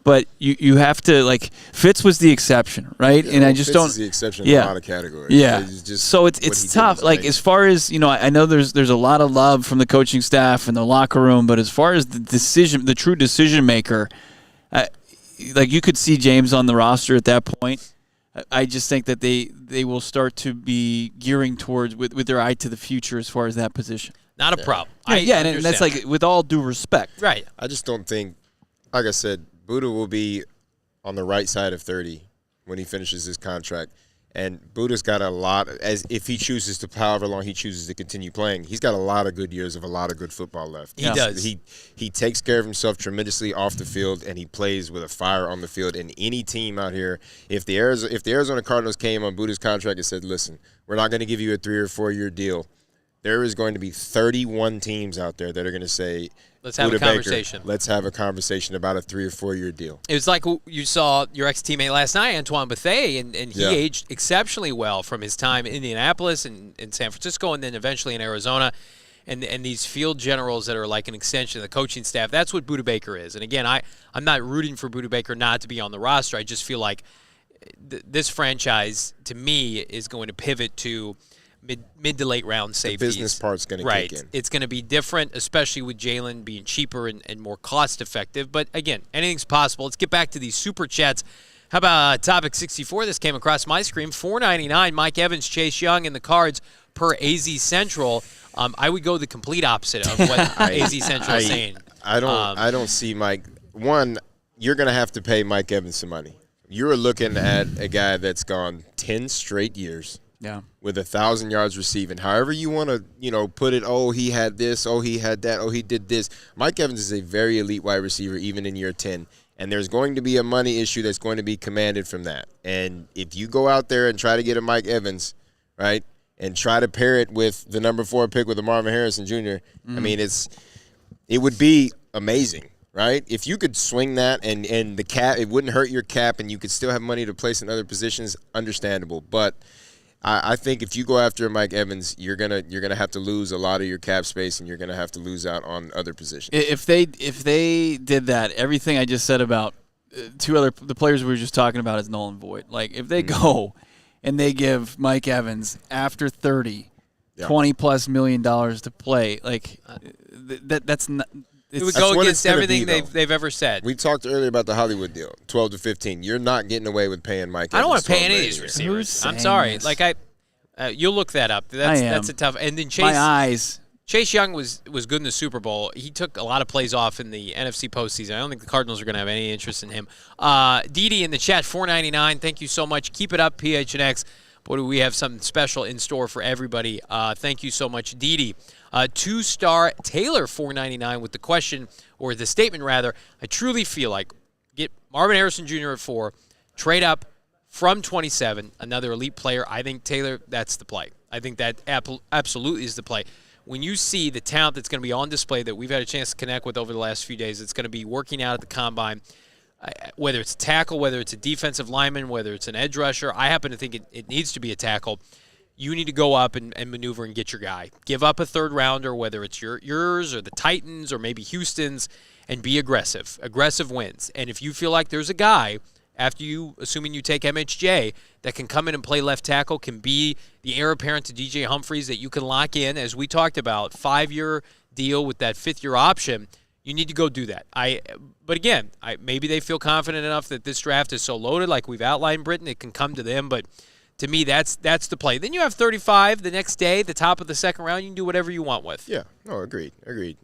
But you have to, like, Fitz was the exception, right? Yeah, and I just Fitz don't. is the exception in a lot of categories. Yeah. So it's tough. Like, as far as I know there's a lot of love from the coaching staff and the locker room, but as far as the true decision maker, like, you could see James on the roster at that point. I just think that they will start to be gearing towards with their eye to the future as far as that position. Not a problem. And that's, like, with all due respect. Right. I just don't think, like I said, Budda will be on the right side of 30 when he finishes his contract. And Budda's got a lot, as if he chooses to, however long he chooses to continue playing, he's got a lot of good years of a lot of good football left. He does. He takes care of himself tremendously off the field, and he plays with a fire on the field. And any team out here, if the Arizona Cardinals came on Budda's contract and said, listen, we're not going to give you a 3 or 4 year deal, there is going to be 31 teams out there that are going to say, let's have a conversation. Let's have a conversation about a 3 or 4 year deal. It was like you saw your ex-teammate last night, Antoine Bethea, and he aged exceptionally well from his time in Indianapolis and in San Francisco and then eventually in Arizona. And these field generals that are like an extension of the coaching staff, that's what Budda Baker is. And, again, I'm not rooting for Budda Baker not to be on the roster. I just feel like this franchise, to me, is going to pivot to mid to late round safeties. The business part's going to kick in. It's going to be different, especially with Jalen being cheaper and more cost effective. But again, anything's possible. Let's get back to these super chats. How about topic 64? This came across my screen. $4.99. Mike Evans, Chase Young, and the Cards per AZ Central. I would go the complete opposite of what AZ Central is saying. I don't see Mike. One, you're going to have to pay Mike Evans some money. You're looking at a guy that's gone 10 straight years. Yeah. With 1,000 yards receiving. However you want to, put it, oh, he had this, oh, he had that, oh, he did this. Mike Evans is a very elite wide receiver even in year 10. And there's going to be a money issue that's going to be commanded from that. And if you go out there and try to get a Mike Evans, right, and try to pair it with the number 4 pick with a Marvin Harrison Jr., I mean, it would be amazing, right? If you could swing that and the cap, it wouldn't hurt your cap and you could still have money to place in other positions, understandable. But I think if you go after Mike Evans, you're gonna have to lose a lot of your cap space, and you're gonna have to lose out on other positions. If they did that, everything I just said about the players we were just talking about is null and void. Like, if they go and they give Mike Evans after 30, $20+ million to play, like that's not. It would go against everything they've ever said. We talked earlier about the Hollywood deal, 12 to 15. You're not getting away with paying Mike Evans. I don't want to pay any of these receivers. I'm sorry. This? Like, you'll look that up. That's a tough. And then Chase Young was good in the Super Bowl. He took a lot of plays off in the NFC postseason. I don't think the Cardinals are going to have any interest in him. Didi in the chat, $4.99. Thank you so much. Keep it up, PHNX. Boy, do we have something special in store for everybody. Thank you so much, Didi. 2-star Taylor, $4.99 with the question, or the statement rather. I truly feel like get Marvin Harrison Jr. at 4, trade up from 27, another elite player. I think, Taylor, that's the play. I think that absolutely is the play. When you see the talent that's going to be on display that we've had a chance to connect with over the last few days, it's going to be working out at the combine, whether it's a tackle, whether it's a defensive lineman, whether it's an edge rusher. I happen to think it needs to be a tackle. You need to go up and maneuver and get your guy. Give up a third-rounder, whether it's yours or the Titans or maybe Houston's, and be aggressive. Aggressive wins. And if you feel like there's a guy, after you, assuming you take MHJ, that can come in and play left tackle, can be the heir apparent to DJ Humphries that you can lock in, as we talked about, 5-year deal with that 5th-year option, you need to go do that. But again, maybe they feel confident enough that this draft is so loaded, like we've outlined, Brittan, it can come to them, but to me, that's the play. Then you have 35 the next day, the top of the second round. You can do whatever you want with. Yeah, no, agreed.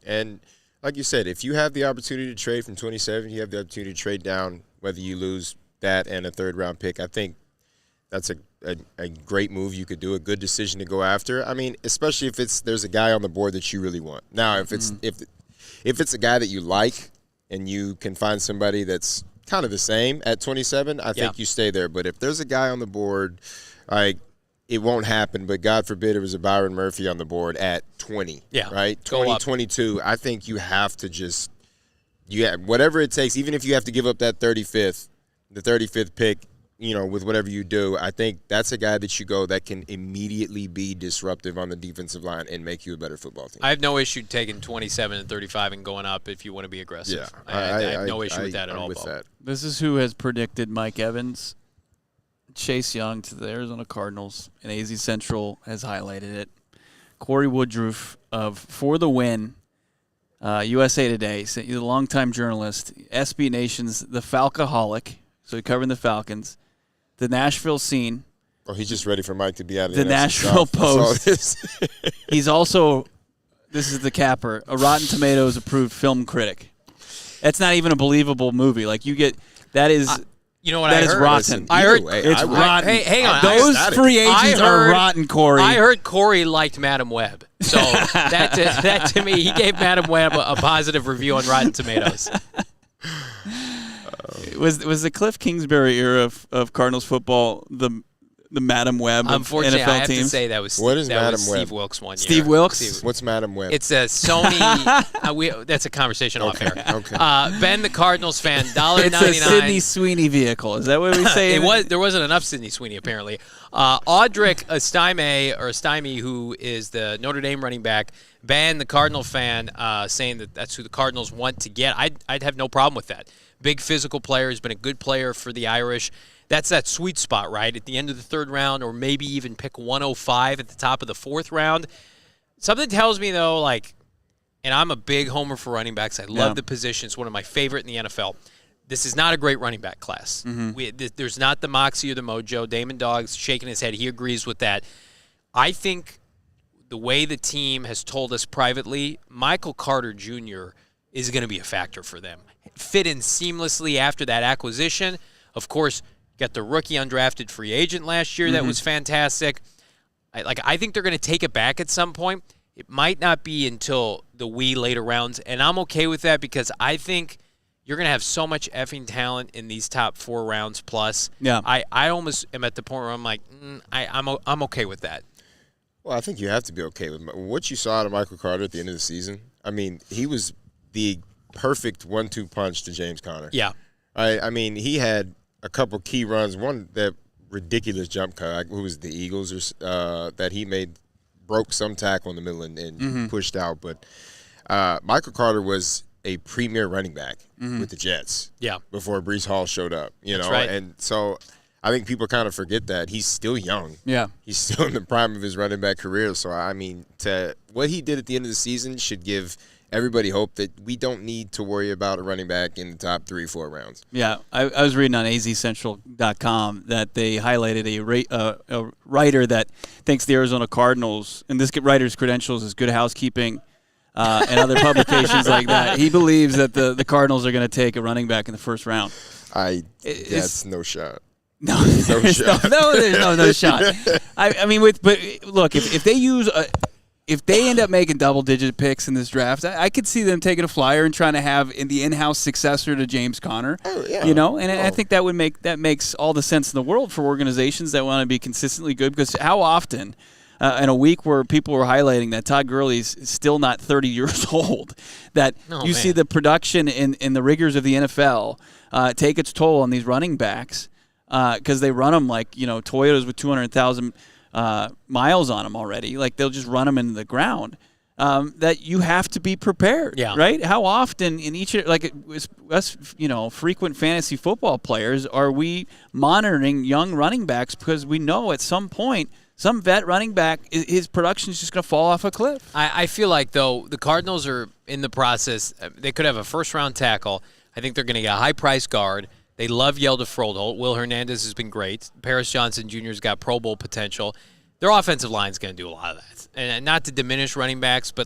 And like you said, if you have the opportunity to trade from 27, you have the opportunity to trade down, whether you lose that and a third-round pick. I think that's a great move you could do, a good decision to go after. I mean, especially if there's a guy on the board that you really want. Now, if it's a guy that you like and you can find somebody that's kind of the same at 27, I think you stay there. But if there's a guy on the board, like, it won't happen, but God forbid it was a Byron Murphy on the board at 20, right? 20, 22, I think you have to just, whatever it takes, even if you have to give up that 35th, the 35th pick, with whatever you do, I think that's a guy that you go that can immediately be disruptive on the defensive line and make you a better football team. I have no issue taking 27 and 35 and going up if you want to be aggressive. Yeah, I have no issue with that at all. With that. This is who has predicted Mike Evans, Chase Young to the Arizona Cardinals, and AZ Central has highlighted it. Corey Woodruff of For the Win, USA Today, he's a longtime journalist, SB Nation's The Falcoholic, so he's covering the Falcons, the Nashville Scene. Oh, he's just ready for Mike to be out of the Nashville Post. He's also, this is the capper, a Rotten Tomatoes approved film critic. That's not even a believable movie. Like you get, that is. You know what that I is heard? rotten. Listen, I heard It's rotten. Hey, hang on. Those free agents are rotten, Corey. I heard Corey liked Madam Web. So that to me, he gave Madam Web a positive review on Rotten Tomatoes. Was the Cliff Kingsbury era of Cardinals football the Madam Web of Unfortunately, NFL I have teams? to say that was What is Madam was Web? Steve Wilkes one year. Steve Wilkes? What's Madam Web? It's a Sony. That's a conversation off air. Okay. Ben, the Cardinals fan, It's $1.99. a Sidney Sweeney vehicle. Is that what we say? There wasn't enough Sidney Sweeney apparently. Audric Estime, who is the Notre Dame running back, Ben, the Cardinal fan, saying that that's who the Cardinals want to get. I'd have no problem with that. Big physical player, has been a good player for the Irish. That's that sweet spot, right? At the end of the third round, or maybe even pick 105 at the top of the fourth round. Something tells me, though, and I'm a big homer for running backs. I love the position. It's one of my favorite in the NFL. This is not a great running back class. There's not the moxie or the mojo. Damon Dogg's shaking his head. He agrees with that. I think the way the team has told us privately, Michael Carter Jr. is going to be a factor for them. Fit in seamlessly after that acquisition. Of course, got the rookie undrafted free agent last year. That was fantastic. I think they're going to take it back at some point. It might not be until the later rounds, and I'm okay with that because I think you're going to have so much effing talent in these top 4 rounds plus. Yeah. I almost am at the point where I'm like, I'm okay with that. Well, I think you have to be okay with what you saw out of Michael Carter at the end of the season. I mean, he was the perfect 1-2 punch to James Conner. Yeah. I mean, he had a couple key runs. One, that ridiculous jump cut, who was the Eagles, that he made, broke some tackle in the middle and pushed out. But Michael Carter was a premier running back with the Jets. Yeah. Before Breece Hall showed up, That's right. And so I think people kind of forget that he's still young. Yeah. He's still in the prime of his running back career. So I mean, what he did at the end of the season should give everybody hope that we don't need to worry about a running back in the top 3-4 rounds. Yeah, I was reading on azcentral.com that they highlighted a writer that thinks the Arizona Cardinals, and this writer's credentials is Good Housekeeping and other publications like that. He believes that the Cardinals are going to take a running back in the first round. That's no shot. No shot. There's no shot. I mean, but look, if they use if they end up making double-digit picks in this draft, I could see them taking a flyer and trying to have the in-house successor to James Conner. Oh, yeah. I think that makes all the sense in the world for organizations that want to be consistently good. Because how often, in a week where people were highlighting that Todd Gurley's still not 30 years old, that see the production in the rigors of the NFL take its toll on these running backs because they run them like Toyotas with 200,000. Miles on them already. Like they'll just run them into the ground. That you have to be prepared. Yeah. Right. How often in each us frequent fantasy football players are we monitoring young running backs because we know at some point some vet running back his production is just going to fall off a cliff. I feel like though the Cardinals are in the process. They could have a first-round tackle. I think they're going to get a high-price guard. They love Yelda Froldholt. Will Hernandez has been great. Paris Johnson Jr.'s got Pro Bowl potential. Their offensive line's going to do a lot of that. And not to diminish running backs, but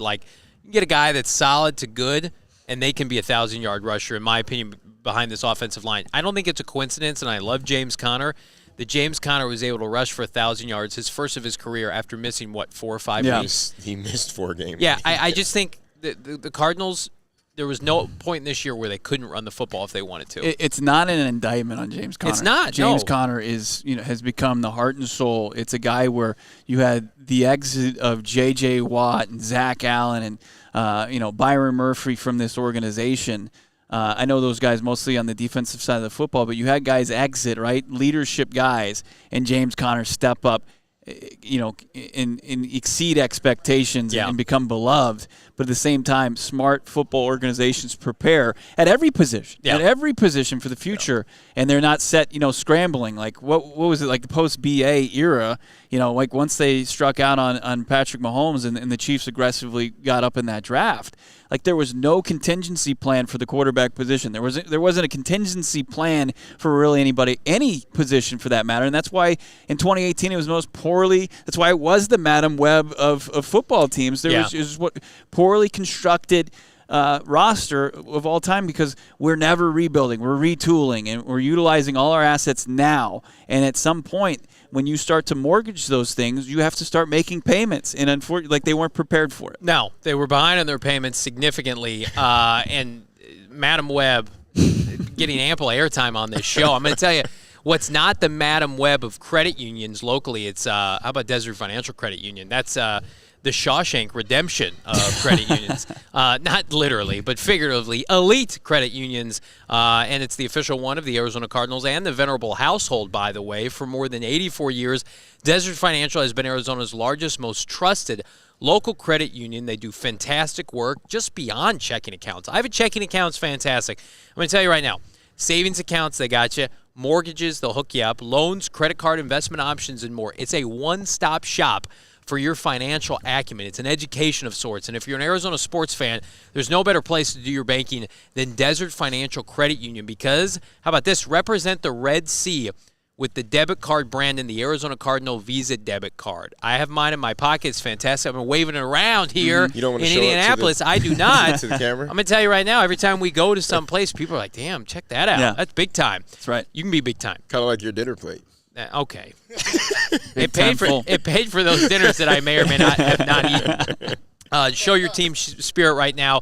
you get a guy that's solid to good, and they can be a 1,000-yard rusher, in my opinion, behind this offensive line. I don't think it's a coincidence, and I love James Conner, that James Conner was able to rush for 1,000 yards, his first of his career, after missing, 4 or 5 weeks? He missed 4 games. Yeah, I just think the Cardinals, there was no point in this year where they couldn't run the football if they wanted to. It's not an indictment on James Conner. It's not. James no. Conner has become the heart and soul. It's a guy where you had the exit of J.J. Watt and Zach Allen and Byron Murphy from this organization. I know those guys mostly on the defensive side of the football, but you had guys exit, right? Leadership guys, and James Conner step up, and exceed expectations and become beloved. But at the same time, smart football organizations prepare at every position, for the future, and they're not set, scrambling. Like what was it like the post-BA era? Like once they struck out on Patrick Mahomes and the Chiefs aggressively got up in that draft, like there was no contingency plan for the quarterback position. There wasn't a contingency plan for really any position for that matter, and that's why in 2018 it was most poorly. That's why it was the Madam Web of football teams. It was what poorly constructed roster of all time, because we're never rebuilding, we're retooling, and we're utilizing all our assets now. And at some point, when you start to mortgage those things, you have to start making payments, and unfortunately, they weren't prepared for it. No, they were behind on their payments significantly, and Madam Web getting ample airtime on this show. I'm going to tell you, what's not the Madam Web of credit unions locally, it's how about Desert Financial Credit Union? That's the Shawshank Redemption of credit unions. Not literally, but figuratively, elite credit unions. And it's the official one of the Arizona Cardinals and the Venerable household, by the way. For more than 84 years, Desert Financial has been Arizona's largest, most trusted local credit union. They do fantastic work just beyond checking accounts. I have a checking account's fantastic. I'm going to tell you right now, savings accounts, they got you. Mortgages, they'll hook you up. Loans, credit card, investment options, and more. It's a one-stop shop for your financial acumen. It's an education of sorts. And if you're an Arizona sports fan, there's no better place to do your banking than Desert Financial Credit Union, because, how about this, represent the Red Sea with the debit card brand and the Arizona Cardinal Visa debit card. I have mine in my pocket. It's fantastic. I've been waving it around here You don't want in to show Indianapolis. I do not. to the camera? I'm going to tell you right now, every time we go to some place, people are like, damn, check that out. Yeah. That's big time. That's right. You can be big time. Kind of like your dinner plate. Okay. It paid for those dinners that I may or may not have not eaten. Show your team spirit right now.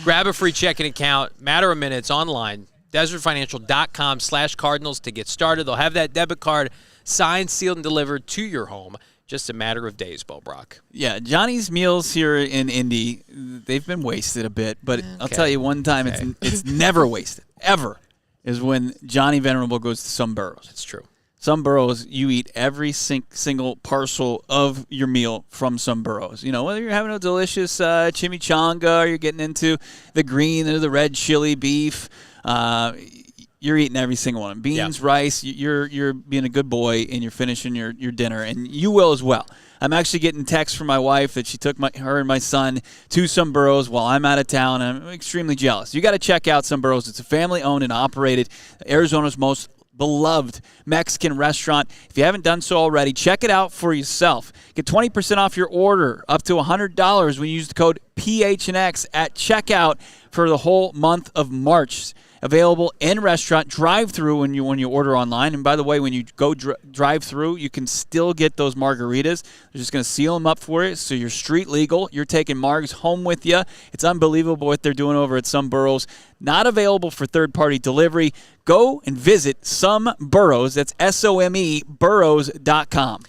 Grab a free checking account. Matter of minutes online. DesertFinancial.com/Cardinals to get started. They'll have that debit card signed, sealed, and delivered to your home. Just a matter of days, Bo Brock. Yeah, Johnny's meals here in Indy, they've been wasted a bit. But I'll tell you one time, it's never wasted, ever, is when Johnny Venerable goes to Someburros. That's true. Someburros, you eat every single parcel of your meal from Someburros. Whether you're having a delicious chimichanga or you're getting into the green or the red chili beef, you're eating every single one. Beans, rice, you're being a good boy, and you're finishing your dinner, and you will as well. I'm actually getting texts from my wife that she took her and my son to Someburros while I'm out of town, and I'm extremely jealous. You got to check out Someburros. It's a family-owned and operated, Arizona's most beloved Mexican restaurant. If you haven't done so already, check it out for yourself. Get 20% off your order, up to $100 when you use the code PHNX at checkout for the whole month of March. Available in restaurant, drive-through when you order online. And by the way, when you go drive-through, you can still get those margaritas. They're just going to seal them up for you, so you're street legal. You're taking margs home with you. It's unbelievable what they're doing over at Someburros. Not available for third-party delivery. Go and visit Someburros. That's SOME burros.com.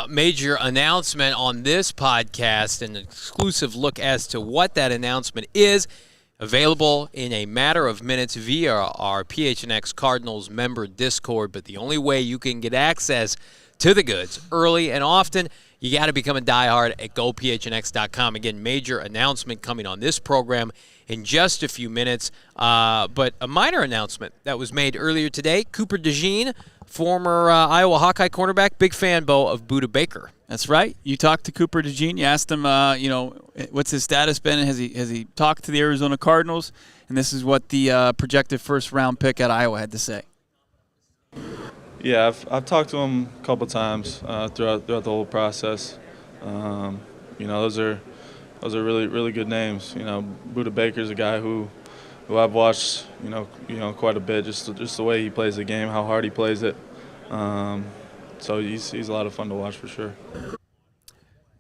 Major announcement on this podcast, an exclusive look as to what that announcement is. Available in a matter of minutes via our PHNX Cardinals member Discord, but the only way you can get access to the goods early and often, you got to become a diehard at gophnx.com. Again, major announcement coming on this program in just a few minutes, but a minor announcement that was made earlier today. Cooper DeJean, former Iowa Hawkeye cornerback, big fan, Bo, of Budda Baker. That's right. You talked to Cooper DeJean. You asked him, what's his status been? Has he talked to the Arizona Cardinals? And this is what the projected first-round pick at Iowa had to say. Yeah, I've talked to him a couple times throughout the whole process. Those are really good names. Budda Baker's a guy who I've watched quite a bit, just the way he plays the game, how hard he plays it. So he's a lot of fun to watch for sure.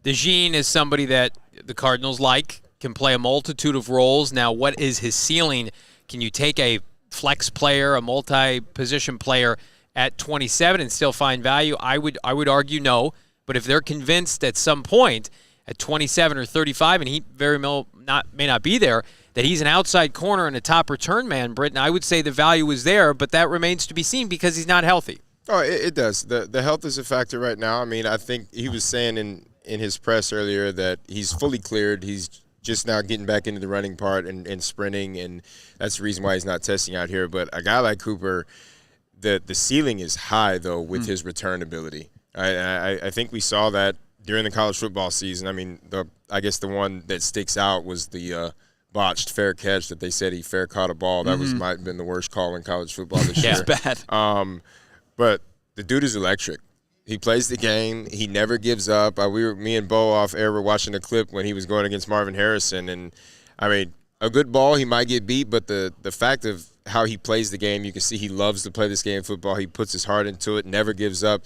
DeJean is somebody that the Cardinals can play a multitude of roles. Now, what is his ceiling? Can you take a flex player, a multi-position player at 27 and still find value? I would argue no. But if they're convinced at some point at 27 or 35, and he very may not be there, that he's an outside corner and a top return man, Brittan, I would say the value is there, but that remains to be seen because he's not healthy. Oh, it does. The health is a factor right now. I mean, I think he was saying in his press earlier that he's fully cleared. He's just now getting back into the running part and sprinting, and that's the reason why he's not testing out here. But a guy like Cooper, the ceiling is high, though, with his return ability. I think we saw that during the college football season. I mean, I guess the one that sticks out was the botched fair catch that they said he fair caught a ball. That might have been the worst call in college football this year. It's bad. But the dude is electric. He plays the game. He never gives up. Me and Bo off air were watching a clip when he was going against Marvin Harrison, and I mean, a good ball, he might get beat, but the fact of how he plays the game, you can see he loves to play this game of football. He puts his heart into it, never gives up.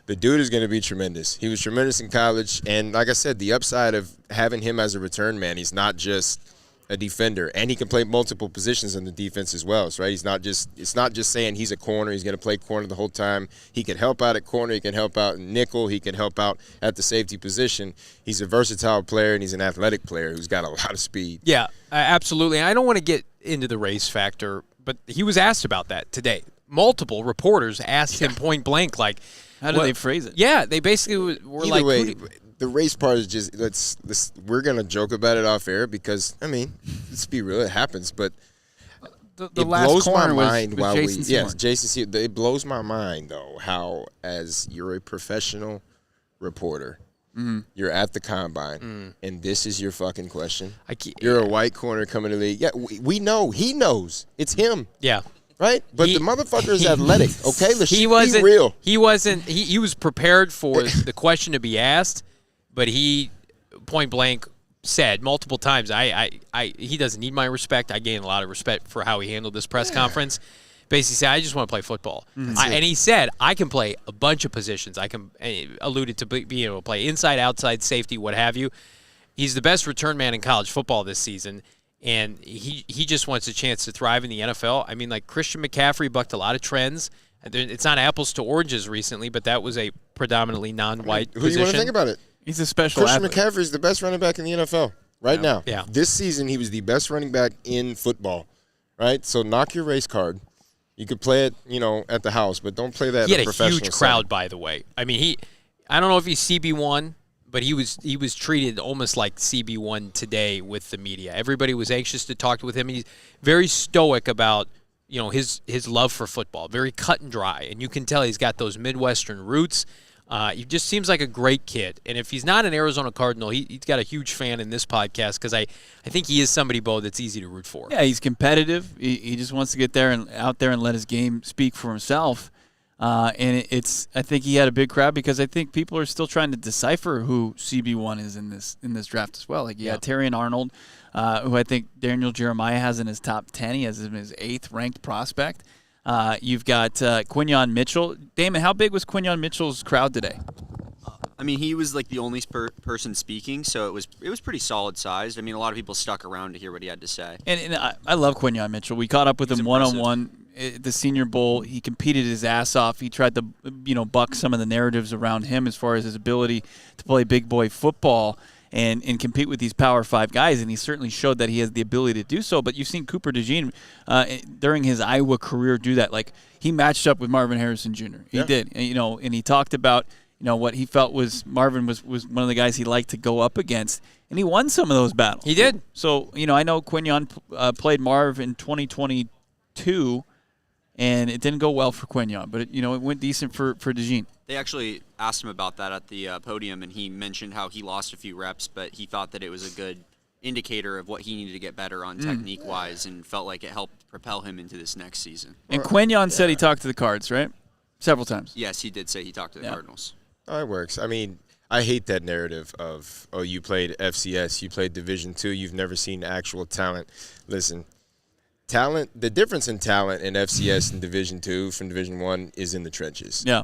The dude is going to be tremendous. He was tremendous in college, and like I said, the upside of having him as a return man, he's not just a defender, and he can play multiple positions in the defense as well. So, right? It's not just saying he's a corner. He's going to play corner the whole time. He can help out at corner. He can help out in nickel. He can help out at the safety position. He's a versatile player, and he's an athletic player who's got a lot of speed. Yeah, absolutely. I don't want to get into the race factor, but he was asked about that today. Multiple reporters asked him point blank, like, how do they phrase it? Yeah, they basically were Either like, way, the race part is just we're gonna joke about it off air because I mean, let's be real, it happens. But the last blows corner my was mind while Jason Seymour. Jason Seymour. It blows my mind though how, as you're a professional reporter, you're at the combine, and this is your fucking question. You're a white corner coming to the league. Yeah, we know. He knows. It's him. Yeah. Right? But the motherfucker is athletic, okay? Let's be real. He was prepared for the question to be asked, but he point blank said multiple times, he doesn't need my respect. I gain a lot of respect for how he handled this press conference. Basically said, I just want to play football. And he said, I can play a bunch of positions. I can alluded to being able to play inside, outside, safety, what have you. He's the best return man in college football this season. And he just wants a chance to thrive in the NFL. I mean, like Christian McCaffrey bucked a lot of trends. It's not apples to oranges recently, but that was a predominantly non-white position. Who do you want to think about it? He's a special Christian athlete. McCaffrey is the best running back in the NFL right now. Yeah. This season, he was the best running back in football, right? So knock your race card. You could play it, at the house, but don't play that He in a had a professional huge crowd, setting. by the way. I mean, I don't know if he's CB1, but he was treated almost like CB1 today with the media. Everybody was anxious to talk with him. He's very stoic about his love for football, very cut and dry, and you can tell he's got those Midwestern roots. He just seems like a great kid, and if he's not an Arizona Cardinal, he's got a huge fan in this podcast because I think he is somebody, Bo, that's easy to root for. Yeah, he's competitive. He just wants to get there and out there and let his game speak for himself. And I think he had a big crowd because I think people are still trying to decipher who CB1 is in this draft as well. Like you got Terry and Arnold, who I think Daniel Jeremiah has in his top 10. He has him as his 8th ranked prospect. You've got Quinyon Mitchell. Damon, how big was Quinyon Mitchell's crowd today? I mean, he was like the only person speaking, so it was pretty solid sized. I mean, a lot of people stuck around to hear what he had to say. And I love Quinyon Mitchell. We caught up with him one-on-one at the Senior Bowl. He competed his ass off. He tried to buck some of the narratives around him as far as his ability to play big boy football and compete with these Power 5 guys, and he certainly showed that he has the ability to do so. But you've seen Cooper DeJean during his Iowa career do that. Like, he matched up with Marvin Harrison Jr. He did. And he talked about what he felt was Marvin was one of the guys he liked to go up against, and he won some of those battles. He did. So, I know Quinyon played Marv in 2022, and it didn't go well for Quinyon, but it went decent for DeJean. They actually asked him about that at the podium, and he mentioned how he lost a few reps, but he thought that it was a good indicator of what he needed to get better on technique-wise and felt like it helped propel him into this next season. And Quinyon said he talked to the Cards, right? Several times. Yes, he did say he talked to the Cardinals. Oh, it works. I mean, I hate that narrative of, you played FCS, you played Division II, you've never seen actual talent. Listen, the difference in talent in FCS and Division II from Division I is in the trenches. Yeah.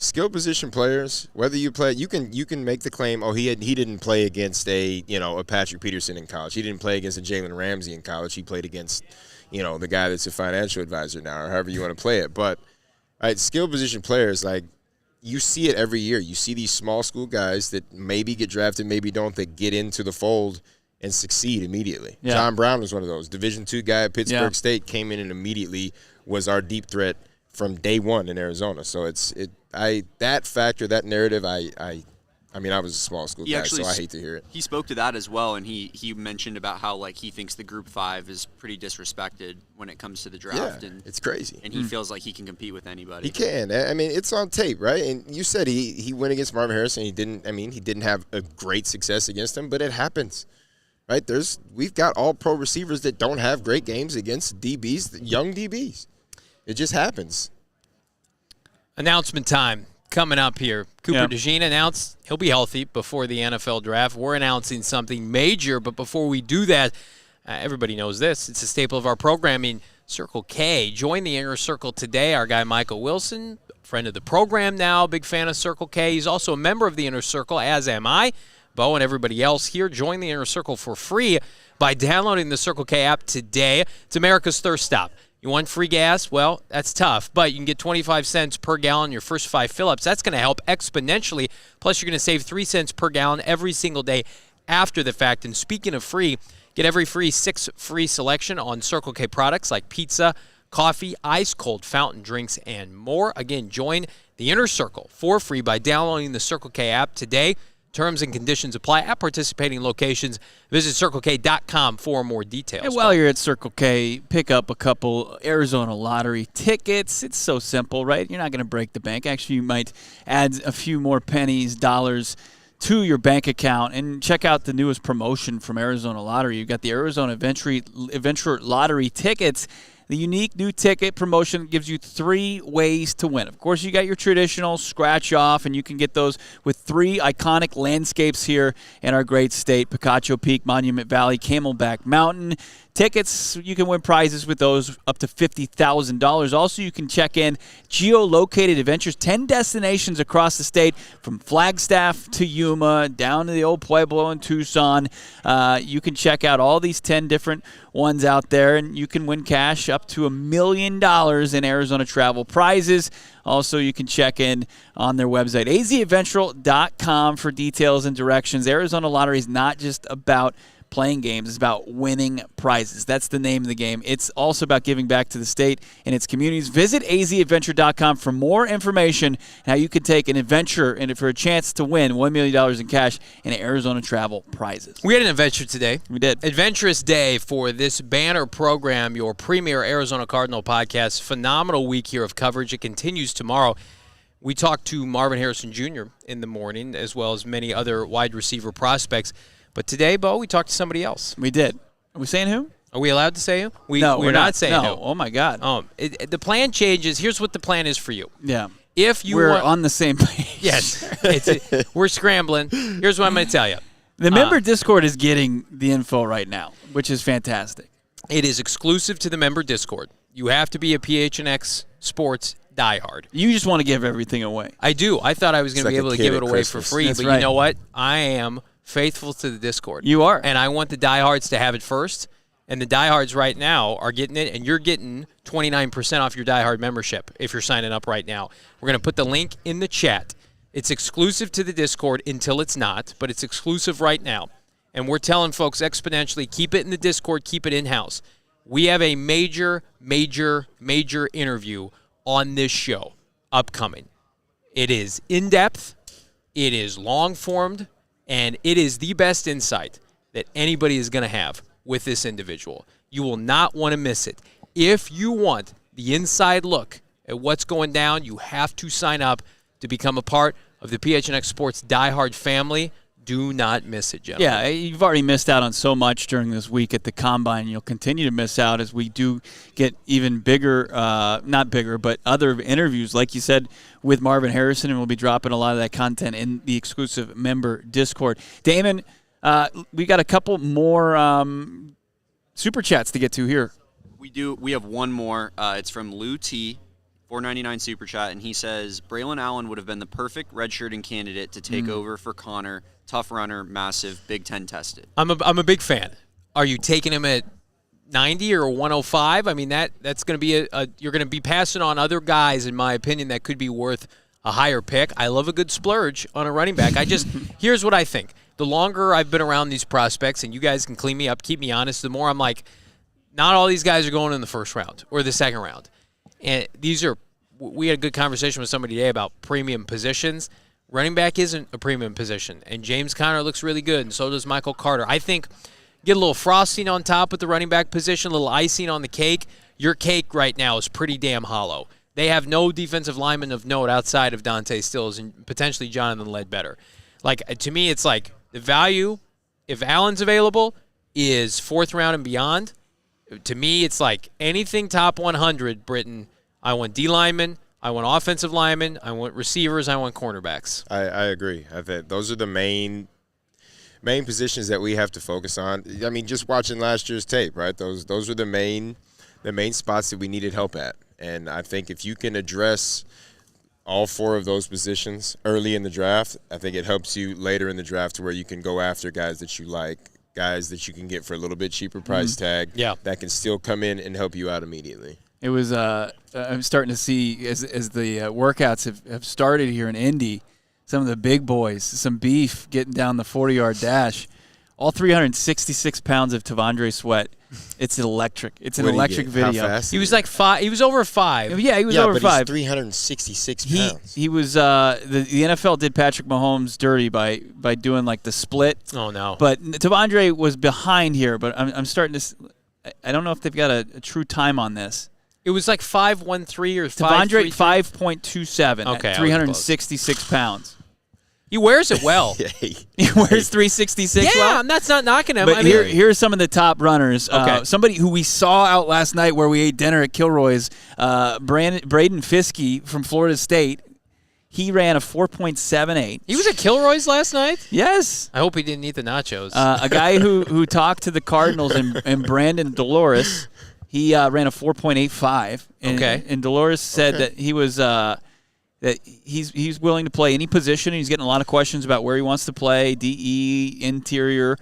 Skill position players, whether you play, you can make the claim, he didn't play against a Patrick Peterson in college. He didn't play against a Jalen Ramsey in college. He played against, the guy that's a financial advisor now, or however you want to play it. But skill position players, like, you see it every year. You see these small school guys that maybe get drafted, maybe don't, that get into the fold and succeed immediately. Yeah. John Brown was one of those. Division II guy at Pittsburgh Yeah. State, came in and immediately was our deep threat from day one in Arizona. So that factor, that narrative, I mean, I was a small school guy, so I hate to hear it. He spoke to that as well, and he mentioned about how he thinks the Group 5 is pretty disrespected when it comes to the draft. Yeah, and it's crazy. And he feels like he can compete with anybody. He can. I mean, it's on tape, right? And you said he went against Marvin Harrison. He didn't have a great success against him, but it happens, right? We've got all pro receivers that don't have great games against DBs, young DBs. It just happens. Announcement time coming up here. Cooper DeJean announced he'll be healthy before the NFL draft. We're announcing something major, but before we do that, everybody knows this. It's a staple of our programming, Circle K. Join the Inner Circle today. Our guy Michael Wilson, friend of the program now, big fan of Circle K. He's also a member of the Inner Circle, as am I. Bo and everybody else here. Join the Inner Circle for free by downloading the Circle K app today. It's America's thirst stop. You want free gas? Well, that's tough, but you can get 25 cents per gallon your first 5 fill-ups. That's going to help exponentially. Plus, you're going to save 3 cents per gallon every single day after the fact. And speaking of free, get every free 6 free selection on Circle K products like pizza, coffee, ice-cold fountain drinks, and more. Again, join the Inner Circle for free by downloading the Circle K app today. Terms and conditions apply at participating locations. Visit CircleK.com for more details. And while you're at Circle K, pick up a couple Arizona lottery tickets. It's so simple, right? You're not going to break the bank. Actually, you might add a few more pennies, dollars to your bank account. And check out the newest promotion from Arizona Lottery. You've got the Arizona Adventure Lottery tickets. The unique new ticket promotion gives you 3 ways to win. Of course, you got your traditional scratch off, and you can get those with 3 iconic landscapes here in our great state: Picacho Peak, Monument Valley, Camelback Mountain. Tickets, you can win prizes with those up to $50,000. Also, you can check in geolocated adventures, 10 destinations across the state, from Flagstaff to Yuma, down to the old Pueblo in Tucson. You can check out all these 10 different ones out there, and you can win cash up to $1 million in Arizona travel prizes. Also, you can check in on their website, azadventural.com, for details and directions. Arizona Lottery is not just about playing games. It's about winning prizes. That's the name of the game. It's also about giving back to the state and its communities. Visit azadventure.com for more information on how you can take an adventure and for a chance to win $1 million in cash in Arizona travel prizes. We had an adventure today. We did. Adventurous day for this banner program, your premier Arizona Cardinal podcast. Phenomenal week here of coverage. It continues tomorrow. We talked to Marvin Harrison Jr. in the morning, as well as many other wide receiver prospects. But today, Bo, we talked to somebody else. We did. Are we saying who? Are we allowed to say who? No, we're not saying no. who. Oh, my God. The plan changes. Here's what the plan is for you. Yeah. If you We're want, on the same page. Yes. We're scrambling. Here's what I'm going to tell you. The member Discord is getting the info right now, which is fantastic. It is exclusive to the member Discord. You have to be a PHNX Sports diehard. You just want to give everything away. I do. I thought I was going to be able to give it away for free, That's but right. you know what? I am faithful to the Discord. You are. And I want the diehards to have it first. And the diehards right now are getting it, and you're getting 29% off your diehard membership if you're signing up right now. We're going to put the link in the chat. It's exclusive to the Discord until it's not, but it's exclusive right now. And we're telling folks exponentially, keep it in the Discord, keep it in-house. We have a major interview on this show upcoming. It is in-depth, it is long-formed, and it is the best insight that anybody is going to have with this individual. You will not want to miss it. If you want the inside look at what's going down, you have to sign up to become a part of the PHNX Sports diehard family. Do not miss it, gentlemen. Yeah, you've already missed out on so much during this week at the Combine. You'll continue to miss out as we do get even bigger, not bigger, but other interviews, like you said, with Marvin Harrison, and we'll be dropping a lot of that content in the exclusive member Discord. Damon, we got a couple more Super Chats to get to here. We do. We have one more. It's from Lou T, $4.99 Super Chat, and he says, Braylon Allen would have been the perfect redshirting candidate to take over for Connor. Tough runner, massive, Big Ten tested. I'm a big fan. Are you taking him at 90 or 105? I mean, that's going to be you're going to be passing on other guys, in my opinion, that could be worth a higher pick. I love a good splurge on a running back. Here's what I think. the longer I've been around these prospects, and you guys can clean me up, keep me honest, the more I'm like, not all these guys are going in the first round or the second round. And we had a good conversation with somebody today about premium positions. Running back isn't a premium position, and James Conner looks really good, and so does Michael Carter. I think get a little frosting on top with the running back position, a little icing on the cake. Your cake right now is pretty damn hollow. They have no defensive lineman of note outside of Dante Stills and potentially Jonathan Ledbetter. Like, to me, it's like the value, if Allen's available, is fourth round and beyond. To me, it's like anything top 100, Brittan. I want D linemen, I want offensive linemen, I want receivers, I want cornerbacks. I agree. I think those are the main positions that we have to focus on. I mean, just watching last year's tape, right? Those are the main spots that we needed help at. And I think if you can address all 4 of those positions early in the draft, I think it helps you later in the draft to where you can go after guys that you like, guys that you can get for a little bit cheaper price tag that can still come in and help you out immediately. It was I'm starting to see as the workouts have started here in Indy, some of the big boys, some beef getting down the 40-yard dash. All 366 pounds of Tavondre Sweat. It's electric. It's an electric video. How fast He was like 5. He was over 5. Yeah, he was over but 5. He's 366 pounds. He was the NFL did Patrick Mahomes dirty by doing like the split. Oh no! But Tavondre was behind here. But I'm starting to. I don't know if they've got a true time on this. It was like 5.13 or 5.33. Tavondre 5.27 Okay, at 366 pounds. He wears it well. He wears 366 well? Yeah, that's not knocking him. But I mean, here are some of the top runners. Okay. Somebody who we saw out last night where we ate dinner at Kilroy's, Braden Fiskey from Florida State. He ran a 4.78. he was at Kilroy's last night? Yes. I hope he didn't eat the nachos. A guy who talked to the Cardinals and Brandon Dolores, he ran a 4.85. Okay. And Dolores said that he was that he's willing to play any position. He's getting a lot of questions about where he wants to play, DE, interior.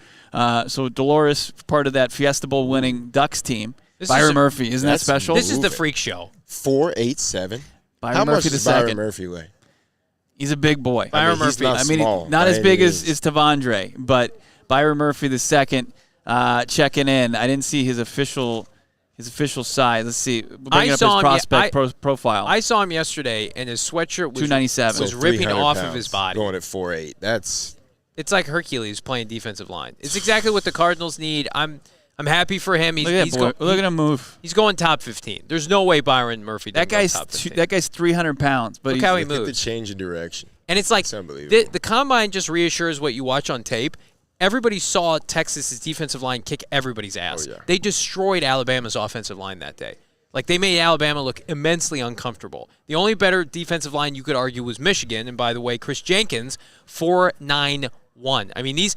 So Dolores, part of that Fiesta Bowl winning Ducks team. Byron Murphy, isn't that special? This is the freak show. 4.87. Byron How Murphy much does the Byron second. Murphy weigh? He's a big boy. Byron He's Murphy. not small not by as any big means. as Tavondre, but Byron Murphy the second checking in. I didn't see his official size. Let's see. Bringing up his prospect profile. I saw him yesterday, and his sweatshirt was 297. was So ripping 300 off pounds, of his body. Going at 4.8. It's like Hercules playing defensive line. It's exactly what the Cardinals need. I'm happy for him. Look at that boy. Look at him move. He's going top 15. There's no way Byron Murphy doesn't go top 15. That guy's 300 pounds. But Look how he Look at the moves. change in direction. And it's like It's unbelievable. the combine just reassures what you watch on tape. Everybody saw Texas's defensive line kick everybody's ass. Oh, yeah. They destroyed Alabama's offensive line that day. Like, they made Alabama look immensely uncomfortable. The only better defensive line you could argue was Michigan. And by the way, Chris Jenkins, 4.91. I mean, these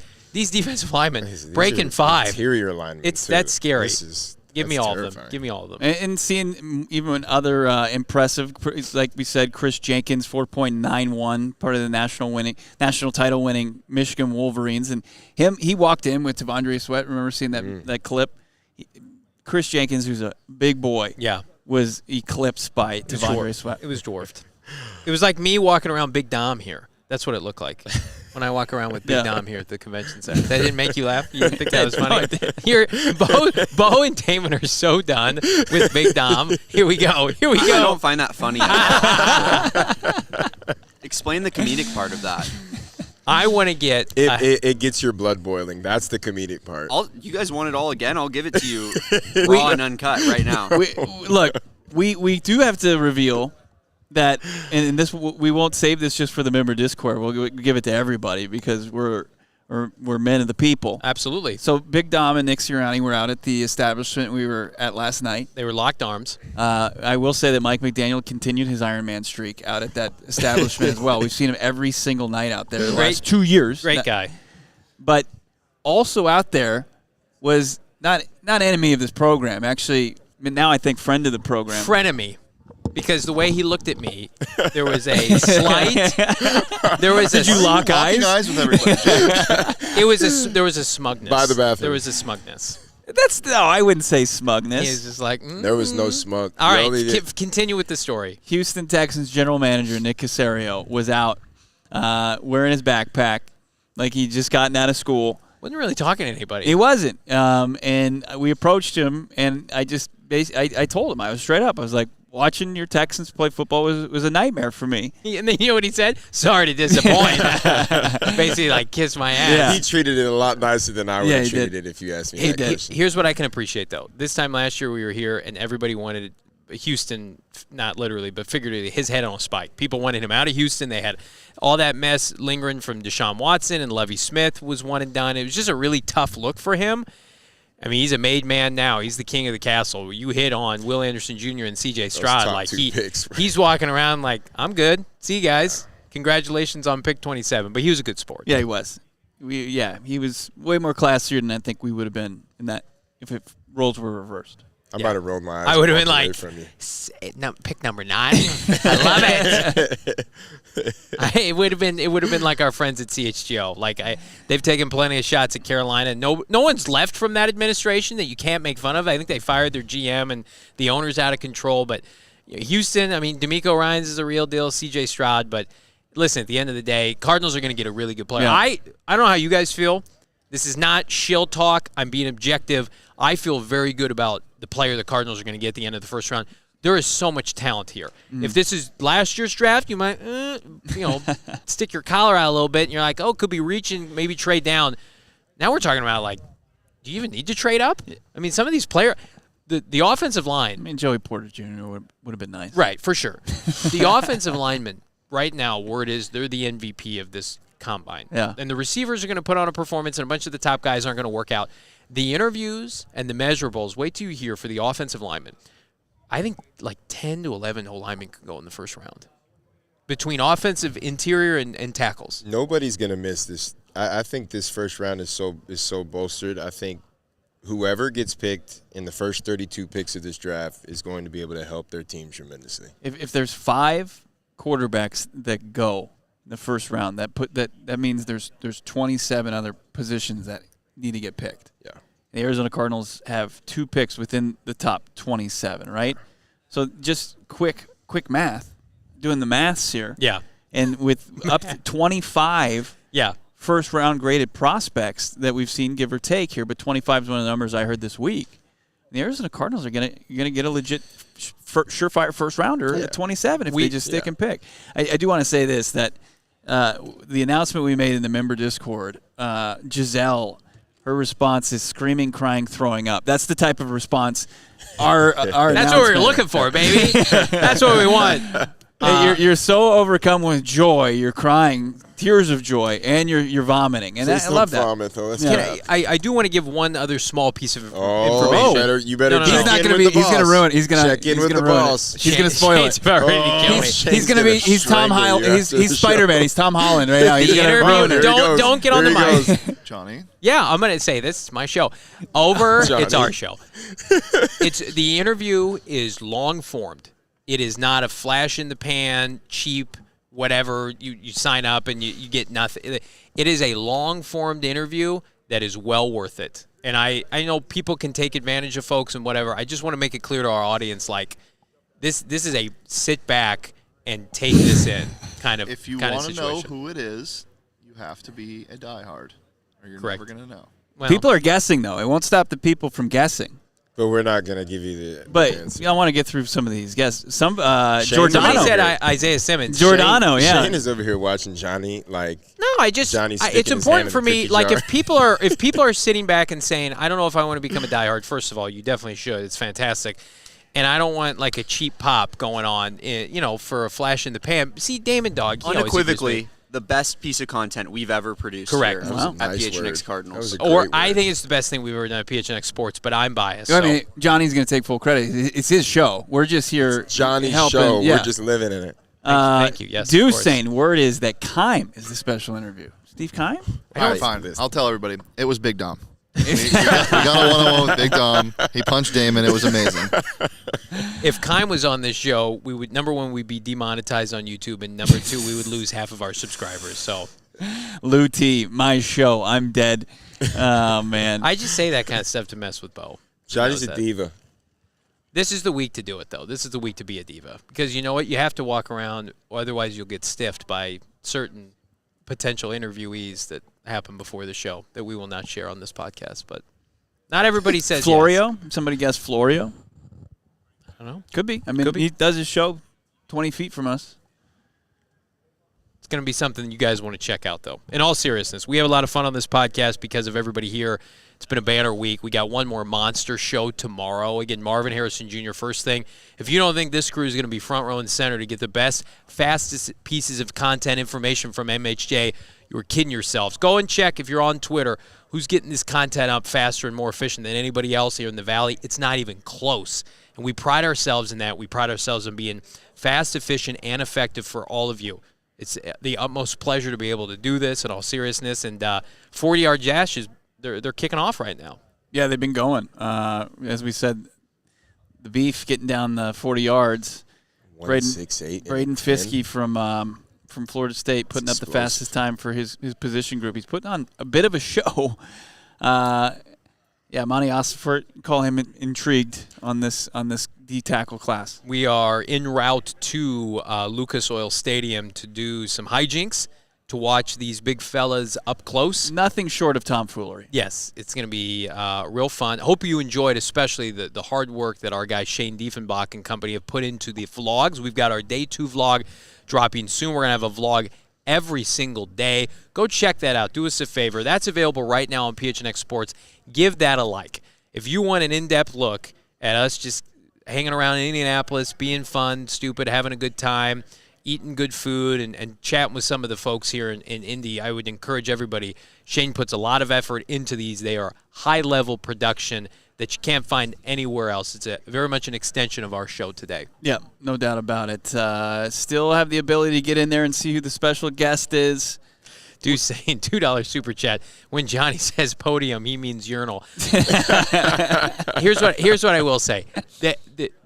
defensive linemen These breaking are 5. Interior linemen, It's too. that's scary. Give me That's all of them. terrifying. Give me all of them. And seeing even other impressive, like we said, Chris Jenkins, 4.91, part of the national title winning Michigan Wolverines, and he walked in with Tavondre Sweat. Remember seeing that clip? Chris Jenkins, who's a big boy, was eclipsed by Tavondre Sweat. It was dwarfed. It was like me walking around Big Dom here. That's what it looked like when I walk around with Big Dom here at the convention center. That didn't make you laugh? You didn't think that was funny? Here, Bo and Damon are so done with Big Dom. Here we go. I don't find that funny. Explain the comedic part of that. I want to get... It gets your blood boiling. That's the comedic part. You guys want it all again? I'll give it to you raw and uncut right now. We do have to reveal that, and this we won't save this just for the member Discord. We'll give it to everybody because we're men of the people. Absolutely. So Big Dom and Nick Sirianni were out at the establishment we were at last night. They were locked arms. I will say that Mike McDaniel continued his Iron Man streak out at that establishment as well. We've seen him every single night out there the last 2 years. Great guy. But also out there was not enemy of this program. Actually, now I think friend of the program. Frenemy. Because the way he looked at me, there was a slight. Did you lock eyes? Locking eyes with everybody. There was a smugness. By the bathroom. There was a smugness. I wouldn't say smugness. He was just like, There was no smug. All right, continue with the story. Houston Texans general manager Nick Caserio was out wearing his backpack, like he'd just gotten out of school. Wasn't really talking to anybody. He wasn't. And we approached him, and I just I told him, I was straight up. I was like, watching your Texans play football was a nightmare for me. And then you know what he said? Sorry to disappoint. Basically, like, kiss my ass. Yeah. He treated it a lot nicer than I would have treated it if you asked me that question. Here's what I can appreciate, though. This time last year we were here, and everybody wanted Houston, not literally, but figuratively, his head on a spike. People wanted him out of Houston. They had all that mess lingering from Deshaun Watson, and Lovie Smith was one and done. It was just a really tough look for him. I mean, he's a made man now. He's the king of the castle. You hit on Will Anderson Jr. and C.J. Stroud. top Like two picks, right? he's walking around like, I'm good. See you guys. Congratulations on pick 27. But he was a good sport. Yeah, he was. He was way more classier than I think we would have been in that if roles were reversed. I might have rolled my eyes. I would have been away like, from you. Pick number 9. I love it. It would have been like our friends at CHGO. Like they've taken plenty of shots at Carolina. No one's left from that administration that you can't make fun of. I think they fired their GM and the owner's out of control. But Houston, I mean, DeMeco Ryans is a real deal. C.J. Stroud. But listen, at the end of the day, Cardinals are going to get a really good player. Yeah. I don't know how you guys feel. This is not shill talk. I'm being objective. I feel very good about the player the Cardinals are going to get at the end of the first round. There is so much talent here. If this is last year's draft, you might, stick your collar out a little bit, and you're like, oh, could be reaching, maybe trade down. Now we're talking about, like, do you even need to trade up? I mean, some of these players, the offensive line. I mean, Joey Porter Jr. would have been nice. Right, for sure. The offensive linemen, right now, word is they're the MVP of this combine. Yeah. And the receivers are going to put on a performance, and a bunch of the top guys aren't going to work out. The interviews and the measurables, wait till you hear for the offensive linemen. I think like 10 to 11 whole linemen could go in the first round between offensive, interior, and tackles. Nobody's gonna miss this. I think this first round is so bolstered. I think whoever gets picked in the first 32 picks of this draft is going to be able to help their team tremendously. If there's 5 quarterbacks that go in the first round, that means there's 27 other positions that need to get picked. Yeah. The Arizona Cardinals have 2 picks within the top 27, right? So just quick math, doing the maths here. Yeah. And with up to 25 first-round graded prospects that we've seen, give or take here, but 25 is one of the numbers I heard this week. The Arizona Cardinals are going to get a legit surefire first-rounder at 27 if they just stick and pick. I do want to say this, that the announcement we made in the member Discord, Giselle, her response is screaming, crying, throwing up. That's the type of response our That's what we're looking for, baby. That's what we want. Hey, you're so overcome with joy, you're crying, tears of joy, and you're vomiting, and I love that. Vomit, though. That's I do want to give one other small piece of information. You better. No. He's not going to be. He's going to ruin it. He's going to check in with the boss. He's going to spoil it. He's going to be. He's Tom Holland. He's Spider-Man. He's Tom Holland right now. He's going to ruin it. Don't get on the mic, Johnny. Yeah, I'm going to say this is my show. It's our show. The interview is long formed. It is not a flash in the pan, cheap, whatever. You sign up and you get nothing. It is a long-formed interview that is well worth it. And I know people can take advantage of folks and whatever. I just want to make it clear to our audience, like, this is a sit back and take this in kind of If you want to know who it is, you have to be a diehard, or you're Correct. never going to know. Well, people are guessing, though. It won't stop the people from guessing. But we're not going to give you the answer. I want to get through some of these guesses. Giordano. Somebody said Isaiah Simmons. Giordano, Shane is over here watching Johnny like. No, Johnny's it's sticking his important hand in for the me. cookie Like jar. if people are sitting back and saying, I don't know if I want to become a diehard. First of all, you definitely should. It's fantastic. And I don't want like a cheap pop going on, for a flash in the pan. See, Damon Dog, unequivocally the best piece of content we've ever produced Correct. here Wow. at Nice PHNX word. Cardinals. That was a Or great I word. think it's the best thing we've ever done at PHNX Sports, but I'm biased. I mean, Johnny's going to take full credit. It's his show. We're just here Johnny's helping. show. Yeah. We're just living in it. Thank you. Yes, of Deuce course. saying word is that Keim is the special interview. Steve Keim? All right, fine. I'll tell everybody. It was Big Dom. We got a one-on-one with Big Dom. He punched Damon. It was amazing. If Keim was on this show, we would, number one, we'd be demonetized on YouTube, and number two, we would lose half of our subscribers. So, Lou T, my show. I'm dead. Oh, man. I just say that kind of stuff to mess with Bo. Johnny's He a knows that. diva. This is the week to do it, though. This is the week to be a diva. Because you know what? You have to walk around, or otherwise you'll get stiffed by certain potential interviewees that happen before the show that we will not share on this podcast. But not everybody says Florio. Yes. Somebody guessed Florio. I don't know. Could be. I mean, Could be. he does his show 20 feet from us. It's going to be something you guys want to check out, though. In all seriousness, we have a lot of fun on this podcast because of everybody here. It's been a banner week. We got one more monster show tomorrow. Again, Marvin Harrison Jr., first thing. If you don't think this crew is going to be front row and center to get the best, fastest pieces of content information from MHJ, you're kidding yourselves. Go and check, if you're on Twitter, who's getting this content up faster and more efficient than anybody else here in the Valley. It's not even close. And we pride ourselves in that. We pride ourselves in being fast, efficient, and effective for all of you. It's the utmost pleasure to be able to do this in all seriousness. And 40-yard dashes, they're kicking off right now. Yeah, they've been going. As we said, the Beef getting down the 40 yards. 1:68. Braden Fiske from Florida State putting up the fastest time for his position group. He's putting on a bit of a show. Monty Osfort, call him intrigued on this D-tackle class. We are en route to Lucas Oil Stadium to do some hijinks, to watch these big fellas up close. Nothing short of tomfoolery. Yes, it's going to be real fun. Hope you enjoyed, especially the hard work that our guy Shane Diefenbach and company have put into the vlogs. We've got our Day 2 vlog dropping soon. We're going to have a vlog every single day. Go check that out. Do us a favor. That's available right now on PHNX Sports. Give that a like. If you want an in-depth look at us just hanging around in Indianapolis, being fun, stupid, having a good time, eating good food, and chatting with some of the folks here in Indy, I would encourage everybody. Shane puts a lot of effort into these. They are high-level production that you can't find anywhere else. It's very much an extension of our show today. Yeah, no doubt about it. Still have the ability to get in there and see who the special guest is. Dude saying $2 super chat. When Johnny says podium, he means urinal. Here's what I will say. That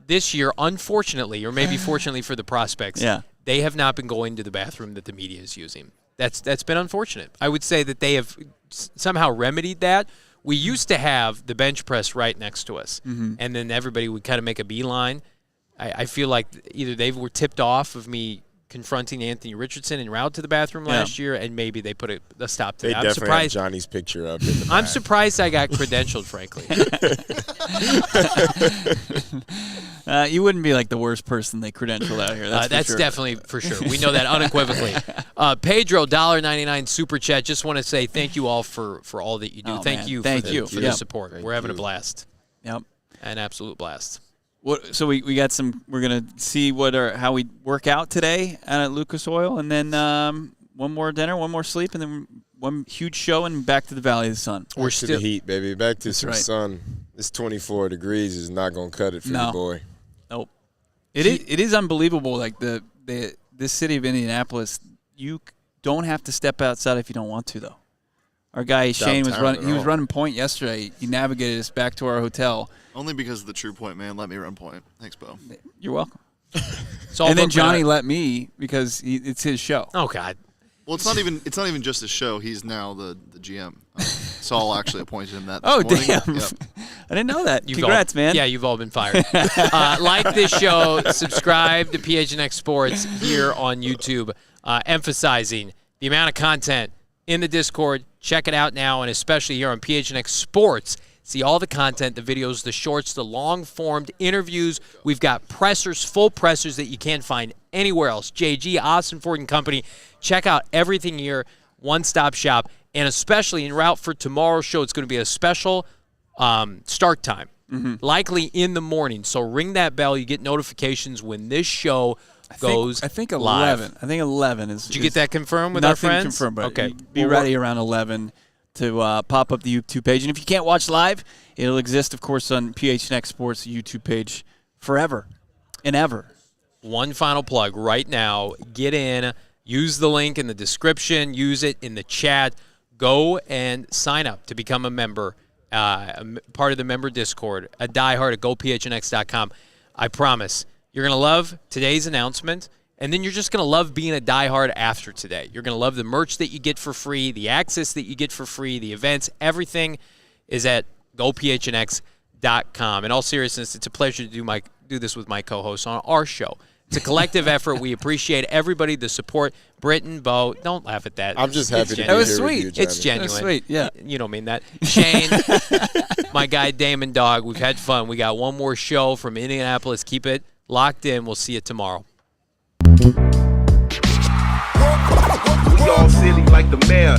this year, unfortunately, or maybe fortunately for the prospects, they have not been going to the bathroom that the media is using. That's been unfortunate. I would say that they have somehow remedied that. We used to have the bench press right next to us, and then everybody would kind of make a beeline. I feel like either they were tipped off of me confronting Anthony Richardson en route to the bathroom last year, and maybe they put a stop to that. They definitely have Johnny's picture up in the back. I'm surprised I got credentialed, frankly. You wouldn't be like the worst person they credentialed out here. That's sure. Definitely for sure. We know that unequivocally. Pedro, $1.99 super chat. Just want to say thank you all for all that you do. Thank you for the support. We're having a blast. Yep, an absolute blast. So we got some. We're gonna see how we work out today at Lucas Oil, and then one more dinner, one more sleep, and then one huge show, and back to the Valley of the Sun. We're still to the heat, baby. Back to some sun. This 24 degrees is not gonna cut it for the boy. Nope. It is unbelievable. Like this city of Indianapolis, you don't have to step outside if you don't want to, though. Our guy Shane was running. He was running point yesterday. He navigated us back to our hotel. Only because of the True Point man let me run point. Thanks, Bo. You're welcome. And then Johnny let me because it's his show. Oh God. Well, it's not even just his show. He's now the GM. Saul actually appointed him that. Oh this morning. damn! Yep. I didn't know that. Congrats, man. Yeah, you've all been fired. Like this show, subscribe to PHNX Sports here on YouTube. Emphasizing the amount of content in the Discord. Check it out now, and especially here on PHNX Sports. See all the content, the videos, the shorts, the long-formed interviews. We've got pressers, full pressers that you can't find anywhere else. JG, Austin Ford and Company. Check out everything here, one-stop shop, and especially en route for tomorrow's show, it's going to be a special start time, likely in the morning. So ring that bell. You get notifications when this show goes I think 11. Live. I think 11 is. Did you get that confirmed with our friends? Nothing confirmed, but okay. Be ready around 11 to pop up the YouTube page. And if you can't watch live, it'll exist, of course, on PHNX Sports YouTube page forever and ever. One final plug right now. Get in. Use the link in the description. Use it in the chat. Go and sign up to become a member, part of the member Discord, a diehard at gophnx.com. I promise you're going to love today's announcement, and then you're just going to love being a diehard after today. You're going to love the merch that you get for free, the access that you get for free, the events. Everything is at gophnx.com. In all seriousness, it's a pleasure to do this with my co-hosts on our show It's a collective effort. We appreciate everybody, the support. Brittan, Bo, don't laugh at that. I'm just happy to be That was here sweet. with you, It's Johnny. genuine. That's sweet, yeah. You don't mean that. Shane, my guy Damon Dog, we've had fun. We got one more show from Indianapolis. Keep it locked in. We'll see you tomorrow. We all silly like the mayor.